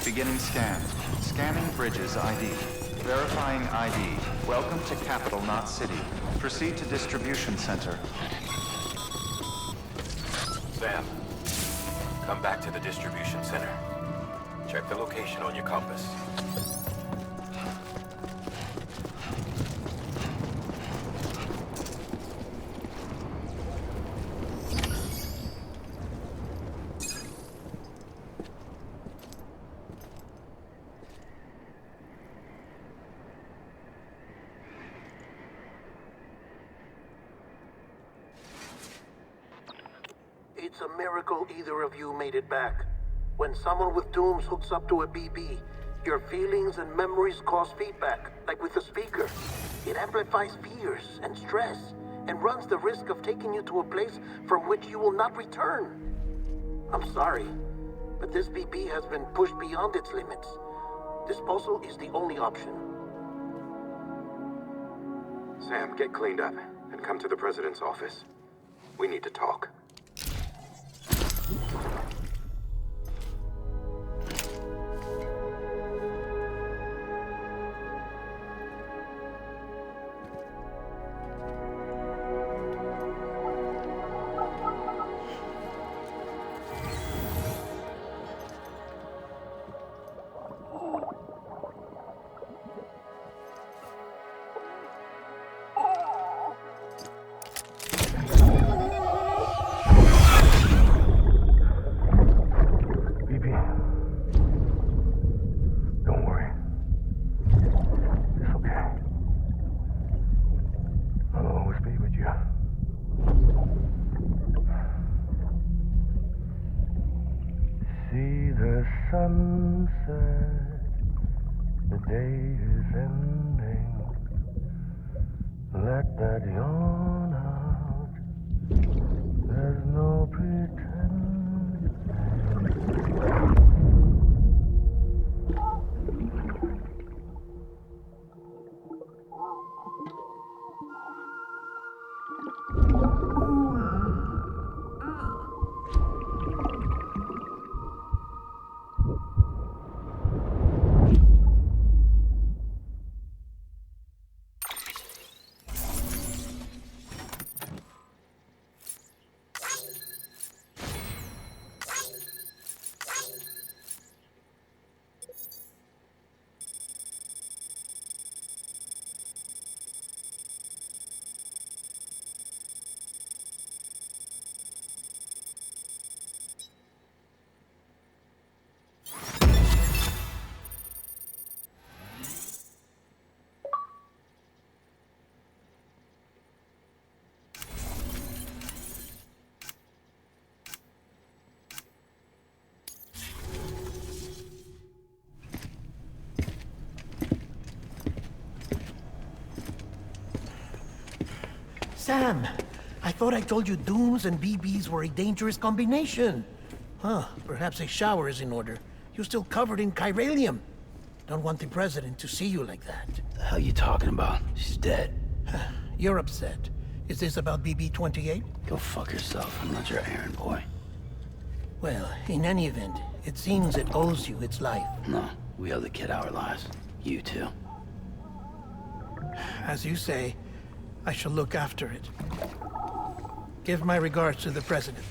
Beginning scan. Scanning bridges ID. Verifying ID. Welcome to capital, not city. Proceed to distribution center. Sam, come back to the distribution center. Check the location on your compass. It's a miracle either of you made it back. When someone with dooms hooks up to a BB, your feelings and memories cause feedback, like with a speaker. It amplifies fears and stress, and runs the risk of taking you to a place from which you will not return. I'm sorry, but this BB has been pushed beyond its limits. Disposal is the only option. Sam, get cleaned up and come to the president's office. We need to talk. Sunset, the day is ending. Let that yawn out. There's no pretending. Sam, I thought I told you dooms and BBs were a dangerous combination. Huh, perhaps a shower is in order. You're still covered in chiralium. Don't want the president to see you like that. The hell you talking about? She's dead. You're upset. Is this about BB-28? Go fuck yourself. I'm not your errand boy. Well, in any event, it seems it owes you its life. No, we owe the kid our lives. You too. As you say, I shall look after it. Give my regards to the president.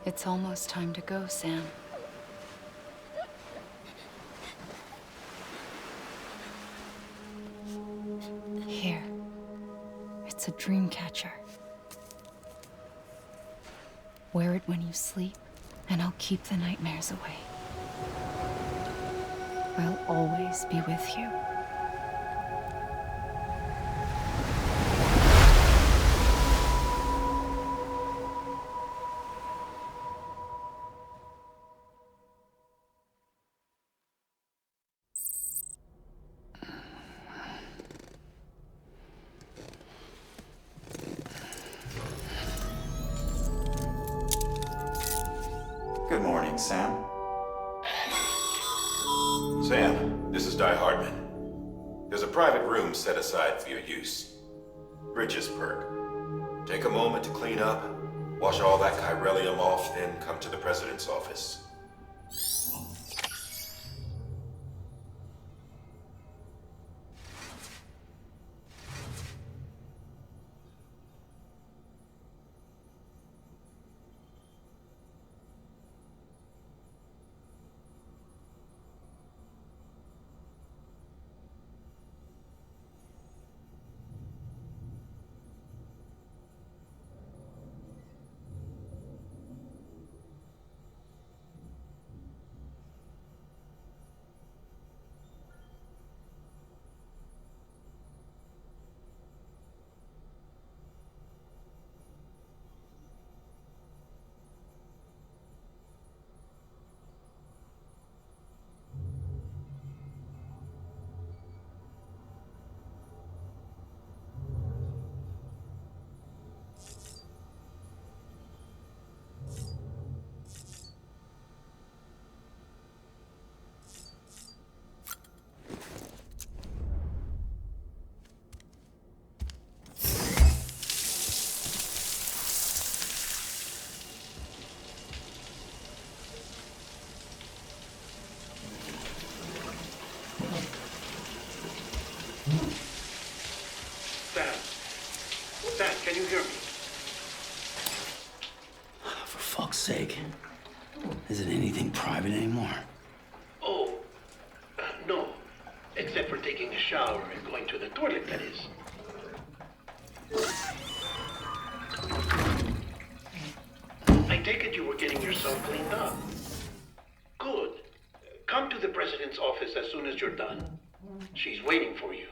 It's almost time to go, Sam. Here. It's a dream catcher. Wear it when you sleep, and I'll keep the nightmares away. I'll always be with you. Good morning, Sam. Sam, this is Di Hardman. There's a private room set aside for your use. Bridges perk. Take a moment to clean up, wash all that chiralium off, then come to the President's office. Sam, can you hear me? For fuck's sake. Isn't anything private anymore? Oh, no. Except for taking a shower and going to the toilet, that is. I take it you were getting yourself cleaned up. Good. Come to the President's office as soon as you're done. She's waiting for you.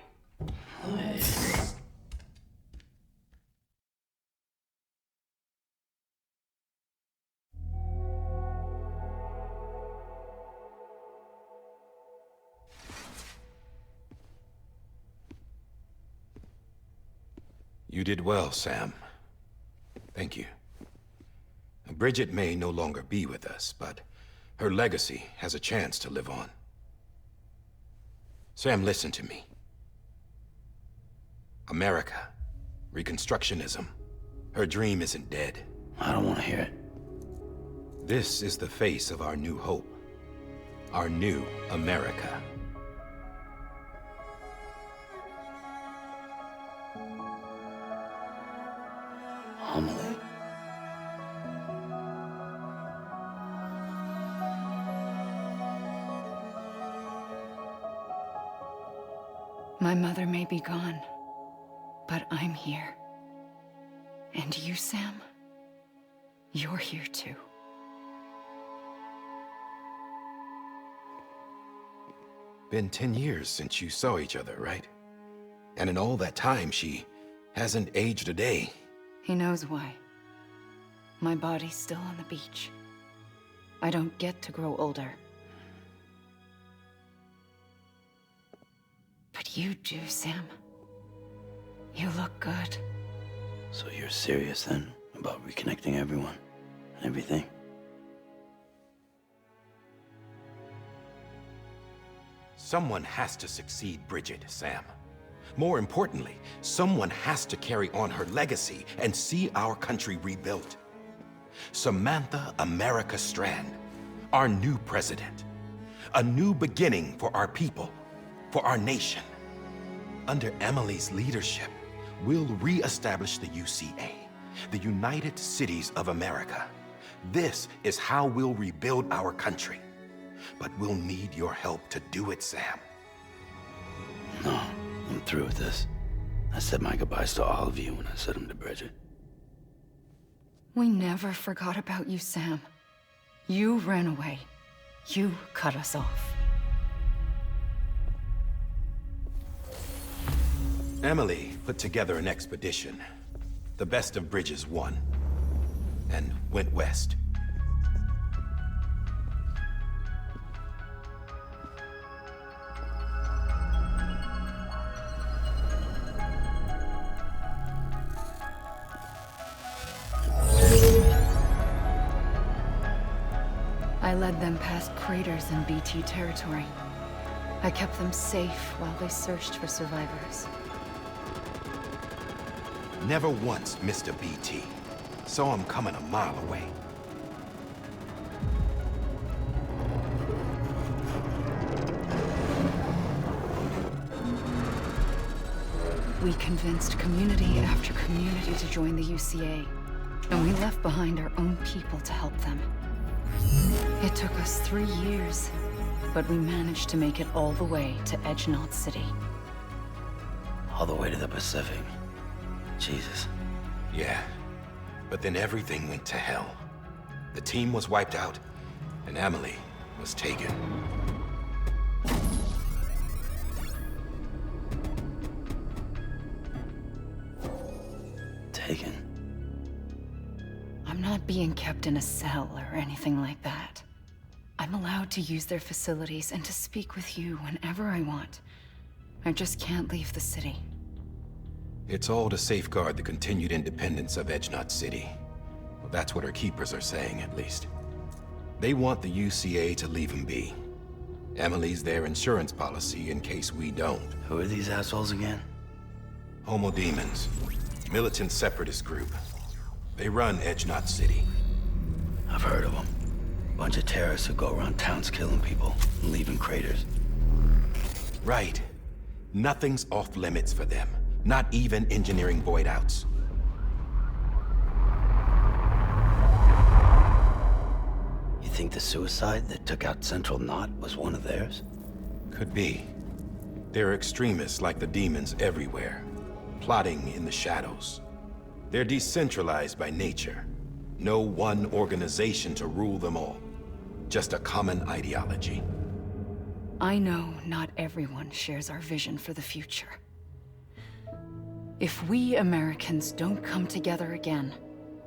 You did well, Sam. Thank you. Bridget may no longer be with us, but her legacy has a chance to live on. Sam, listen to me. America, Reconstructionism, her dream isn't dead. I don't want to hear it. This is the face of our new hope. Our new America. Homily. My mother may be gone, but I'm here. And you, Sam, you're here too. Been 10 years since you saw each other, right? And in all that time, she hasn't aged a day. He knows why. My body's still on the beach. I don't get to grow older. But you do, Sam. You look good. So you're serious then about reconnecting everyone and everything? Someone has to succeed Bridget, Sam. More importantly, someone has to carry on her legacy and see our country rebuilt. Samantha America Strand, our new president. A new beginning for our people, for our nation. Under Emily's leadership, we'll re-establish the UCA, the United Cities of America, This is how we'll rebuild our country. But we'll need your help to do it, Sam. No, I'm through with this. I said my goodbyes to all of you when I said them to Bridget. We never forgot about you, Sam. You ran away. You cut us off. Emily put together an expedition. The best of Bridges won. And went west. I led them past craters in BT territory. I kept them safe while they searched for survivors. Never once missed a BT. Saw him coming a mile away. We convinced community after community to join the UCA, and we left behind our own people to help them. It took us 3 years, but we managed to make it all the way to Edge-Knot City. All the way to the Pacific. Jesus. Yeah, but then everything went to hell. The team was wiped out, and Emily was taken. Taken? I'm not being kept in a cell or anything like that. I'm allowed to use their facilities and to speak with you whenever I want. I just can't leave the city. It's all to safeguard the continued independence of Edge-Knot City. Well, that's what our keepers are saying, at least. They want the UCA to leave him be. Emily's their insurance policy in case we don't. Who are these assholes again? Homo Demons. Militant separatist group. They run Edge-Knot City. I've heard of them. Bunch of terrorists who go around towns killing people and leaving craters. Right. Nothing's off limits for them. Not even engineering void outs. You think the suicide that took out Central Knot was one of theirs? Could be. There are extremists like the demons everywhere, plotting in the shadows. They're decentralized by nature. No one organization to rule them all. Just a common ideology. I know not everyone shares our vision for the future. If we Americans don't come together again,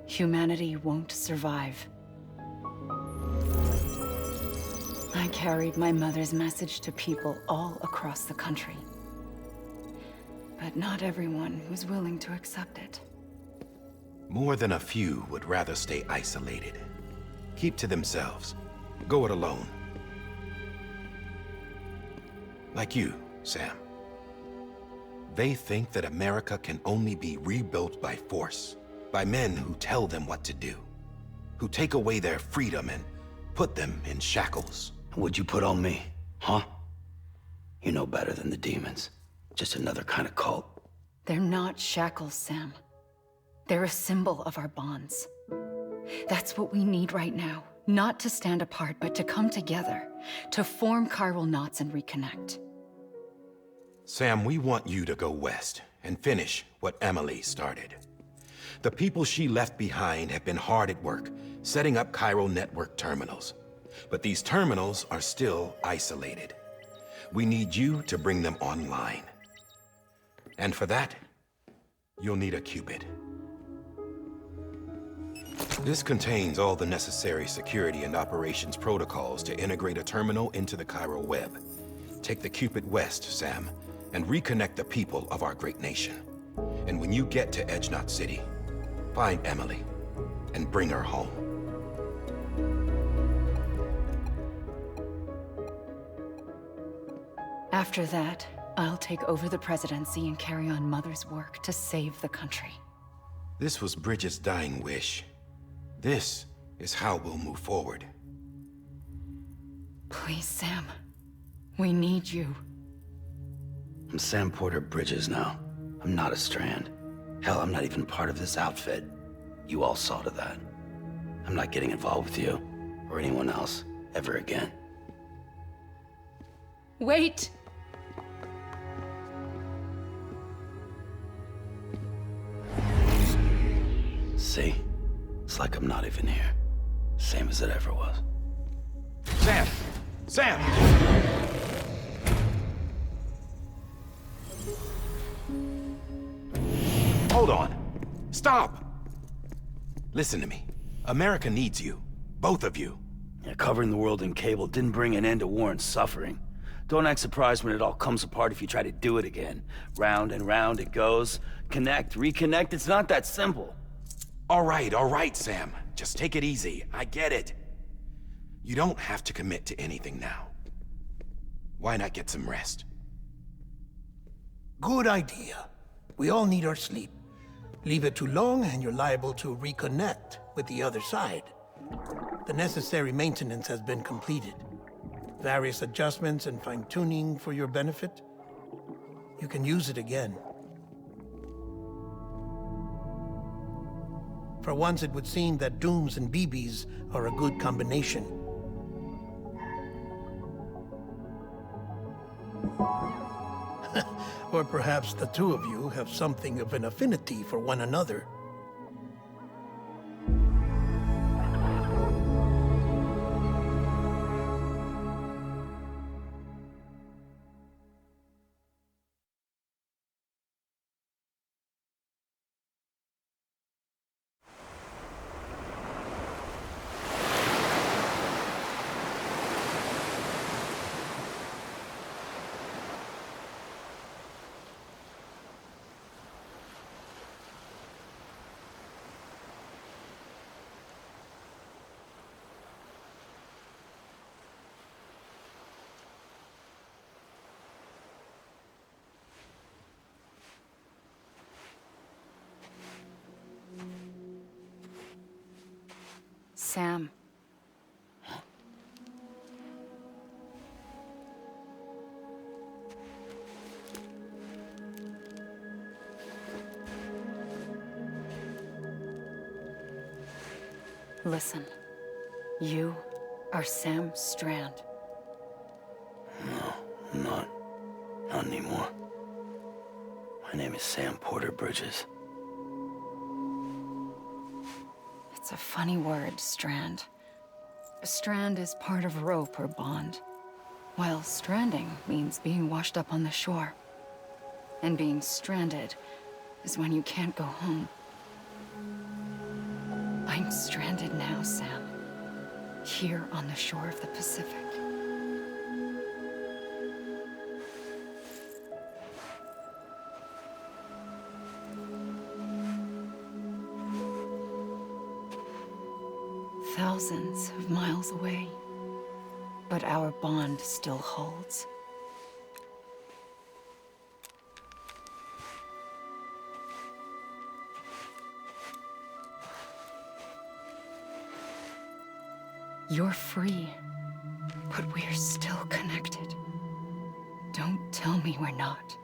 humanity won't survive. I carried my mother's message to people all across the country. But not everyone was willing to accept it. More than a few would rather stay isolated. Keep to themselves. Go it alone. Like you, Sam. They think that America can only be rebuilt by force, by men who tell them what to do, who take away their freedom and put them in shackles. What'd you put on me, huh? You know better than the demons. Just another kind of cult. They're not shackles, Sam. They're a symbol of our bonds. That's what we need right now. Not to stand apart, but to come together, to form chiral knots and reconnect. Sam, we want you to go west and finish what Emily started. The people she left behind have been hard at work, setting up chiral network terminals. But these terminals are still isolated. We need you to bring them online. And for that, you'll need a qubit. This contains all the necessary security and operations protocols to integrate a terminal into the chiral web. Take the qubit west, Sam, and reconnect the people of our great nation. And when you get to Edge-Knot City, find Emily and bring her home. After that, I'll take over the presidency and carry on Mother's work to save the country. This was Bridget's dying wish. This is how we'll move forward. Please, Sam. We need you. I'm Sam Porter Bridges now. I'm not a Strand. Hell, I'm not even part of this outfit. You all saw to that. I'm not getting involved with you or anyone else ever again. Wait! See? It's like I'm not even here. Same as it ever was. Sam! Sam! Hold on. Stop! Listen to me. America needs you. Both of you. Yeah, covering the world in cable didn't bring an end to war and suffering. Don't act surprised when it all comes apart if you try to do it again. Round and round it goes. Connect, reconnect, it's not that simple. All right, Sam. Just take it easy. I get it. You don't have to commit to anything now. Why not get some rest? Good idea. We all need our sleep. Leave it too long and you're liable to reconnect with the other side. The necessary maintenance has been completed. Various adjustments and fine-tuning for your benefit. You can use it again. For once, it would seem that Dooms and BBs are a good combination. Or perhaps the two of you have something of an affinity for one another. Sam. Listen, you are Sam Strand. No, I'm not. Not anymore. My name is Sam Porter Bridges. It's a funny word, strand. A strand is part of rope or bond, while stranding means being washed up on the shore. And being stranded is when you can't go home. I'm stranded now, Sam. Here on the shore of the Pacific. Thousands of miles away, but our bond still holds. You're free, but we're still connected. Don't tell me we're not.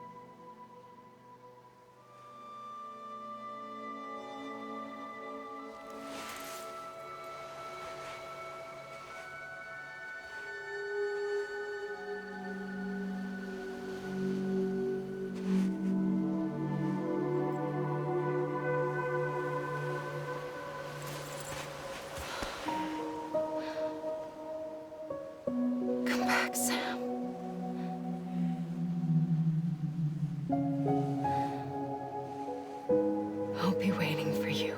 Sam. I'll be waiting for you.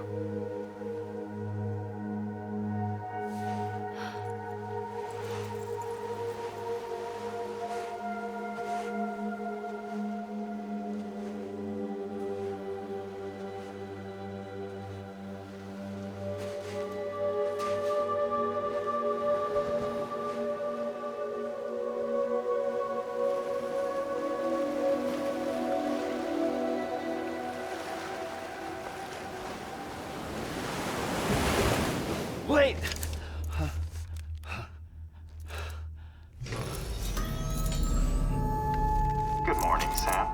Wait! Good morning, Sam.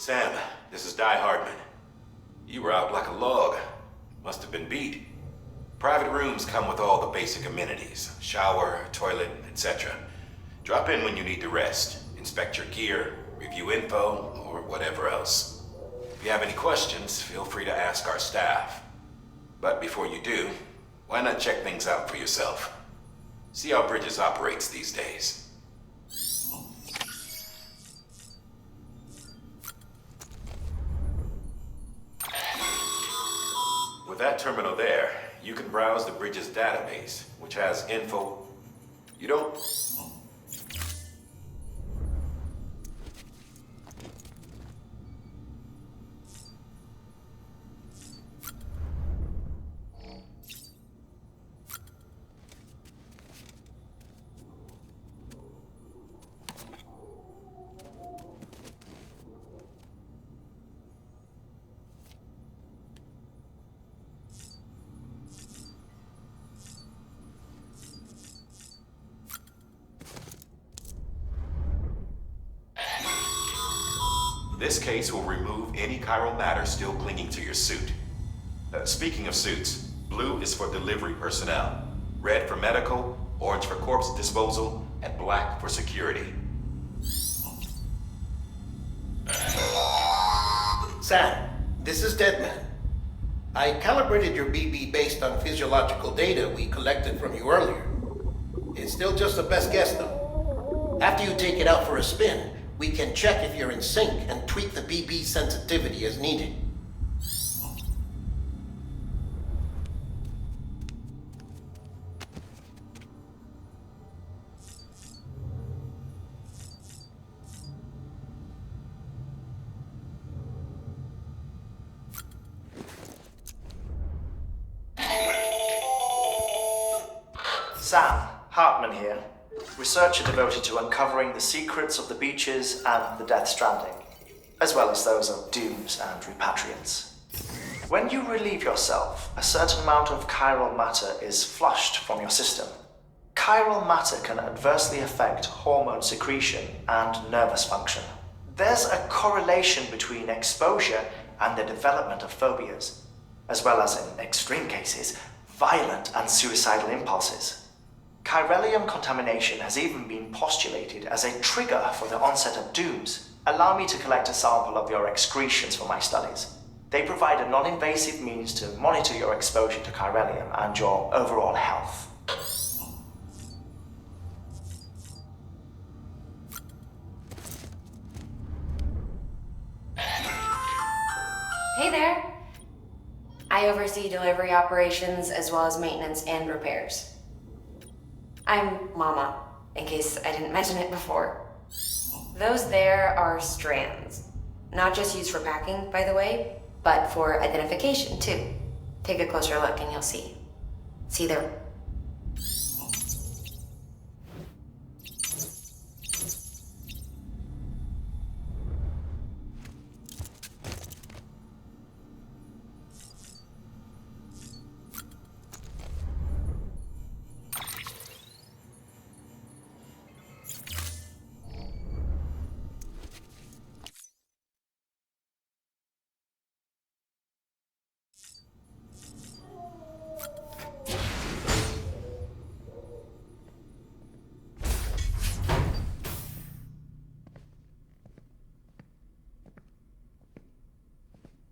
Sam, this is Di Hardman. You were out like a log. Must have been beat. Private rooms come with all the basic amenities. Shower, toilet, etc. Drop in when you need to rest. Inspect your gear, review info, or whatever else. If you have any questions, feel free to ask our staff. But before you do, why not check things out for yourself? See how Bridges operates these days. With that terminal there, you can browse the Bridges database, which has info. You don't... This case will remove any chiral matter still clinging to your suit. Speaking of suits, blue is for delivery personnel, red for medical, orange for corpse disposal, and black for security. Sam, this is Deadman. I calibrated your BB based on physiological data we collected from you earlier. It's still just a best guess, though. After you take it out for a spin, we can check if you're in sync and tweak the BB sensitivity as needed. Sam, Hartman here, researcher devoted to uncovering the secrets of the beaches and the Death Stranding, as well as those of dooms and repatriants. When you relieve yourself, a certain amount of chiral matter is flushed from your system. Chiral matter can adversely affect hormone secretion and nervous function. There's a correlation between exposure and the development of phobias, as well as, in extreme cases, violent and suicidal impulses. Chiralium contamination has even been postulated as a trigger for the onset of dooms. Allow me to collect a sample of your excretions for my studies. They provide a non-invasive means to monitor your exposure to chiralium and your overall health. Hey there. I oversee delivery operations as well as maintenance and repairs. I'm Mama, in case I didn't mention it before. Those there are strands. Not just used for packing, by the way, but for identification, too. Take a closer look and you'll see. See there?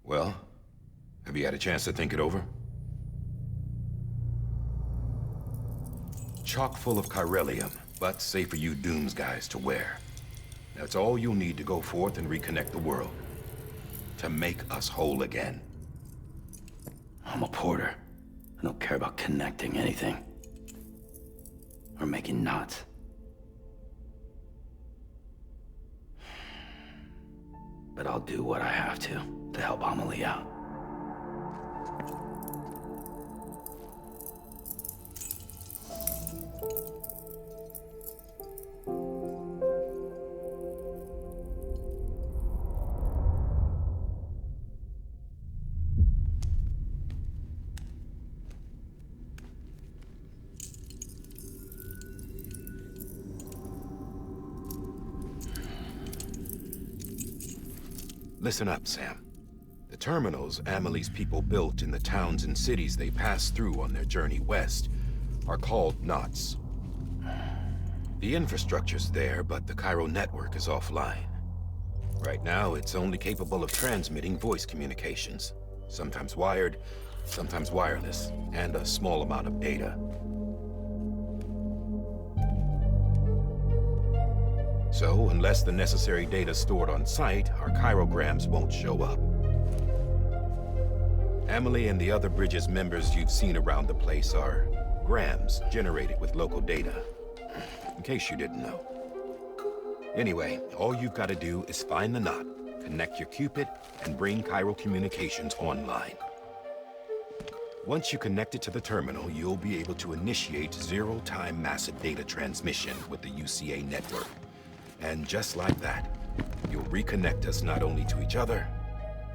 Well, have you had a chance to think it over? Chock full of chiralium, but safe for you Dooms guys to wear. That's all you'll need to go forth and reconnect the world. To make us whole again. I'm a porter. I don't care about connecting anything. Or making knots. But I'll do what I have to help Amelie out. Listen up, Sam. The terminals Amelie's people built in the towns and cities they passed through on their journey west are called knots. The infrastructure's there, but the Cairo network is offline. Right now, it's only capable of transmitting voice communications, sometimes wired, sometimes wireless, and a small amount of data. So, unless the necessary data stored on site, our chirograms won't show up. Amelie and the other Bridges members you've seen around the place are grams generated with local data, in case you didn't know. Anyway, all you've got to do is find the knot, connect your Cupid, and bring Cairo communications online. Once you connect it to the terminal, you'll be able to initiate zero-time massive data transmission with the UCA network. And just like that, you'll reconnect us not only to each other,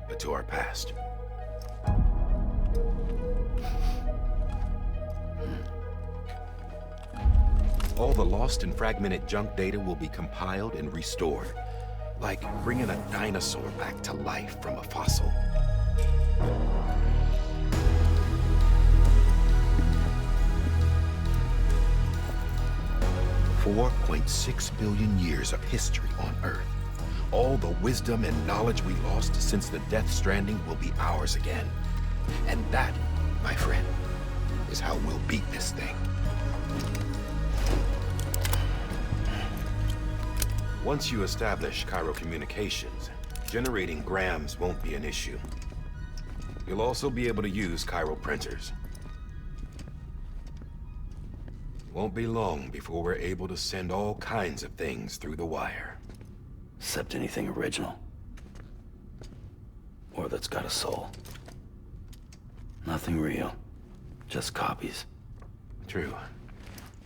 but to our past. All the lost and fragmented junk data will be compiled and restored, like bringing a dinosaur back to life from a fossil. $4.6 billion years of history on Earth. All the wisdom and knowledge we lost since the Death Stranding will be ours again. And that, my friend, is how we'll beat this thing. Once you establish Cairo communications, generating grams won't be an issue. You'll also be able to use Cairo printers. Won't be long before we're able to send all kinds of things through the wire. Except anything original. Or that's got a soul. Nothing real. Just copies. True.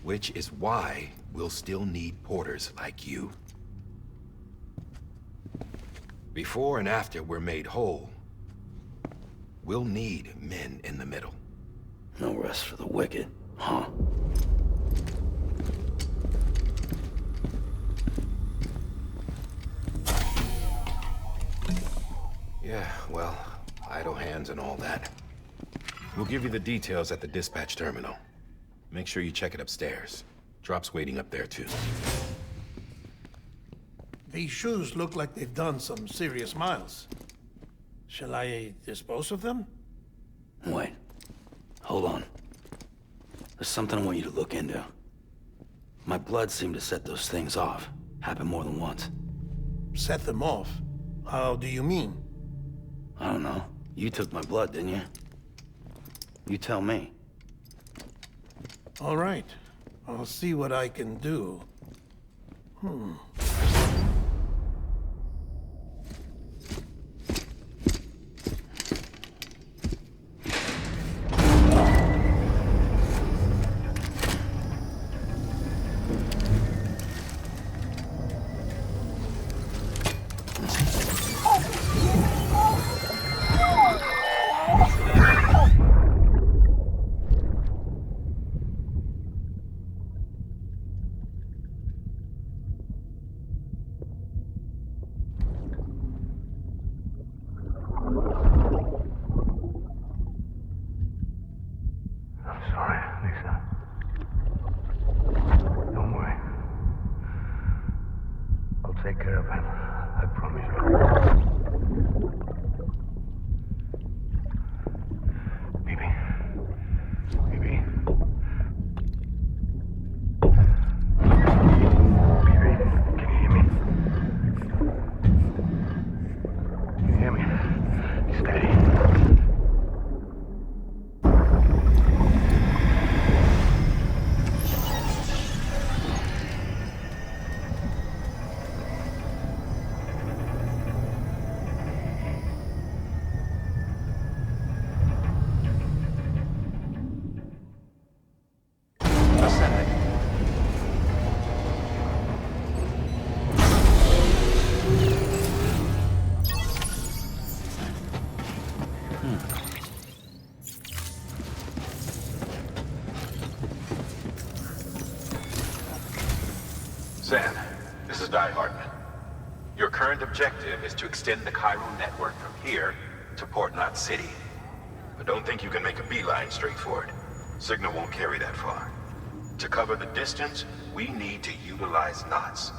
Which is why we'll still need porters like you. Before and after we're made whole, we'll need men in the middle. No rest for the wicked, huh? Yeah, well, idle hands and all that. We'll give you the details at the dispatch terminal. Make sure you check it upstairs. Drop's waiting up there, too. These shoes look like they've done some serious miles. Shall I dispose of them? Wait. Hold on. There's something I want you to look into. My blood seemed to set those things off. Happened more than once. Set them off? How do you mean? I don't know. You took my blood, didn't you? You tell me. All right. I'll see what I can do. Take care of him. I promise you. Baby. Baby. Baby, can you hear me? Can you hear me? Steady. Sam, this is Di Hartman. Your current objective is to extend the Cairo network from here to Port Knot City. But don't think you can make a beeline straight for it. Signal won't carry that far. To cover the distance, we need to utilize knots.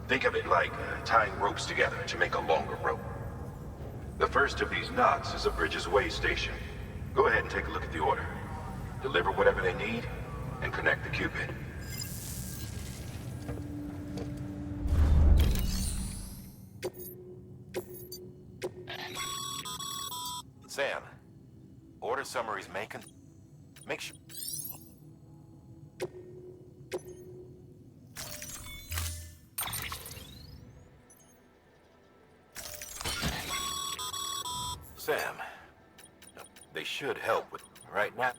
Think of it like tying ropes together to make a longer rope. The first of these knots is a Bridges Way station. Go ahead and take a look at the order. Deliver whatever they need, and connect the Cupid. Sam, order summaries make sure... Sam, they should help with right now.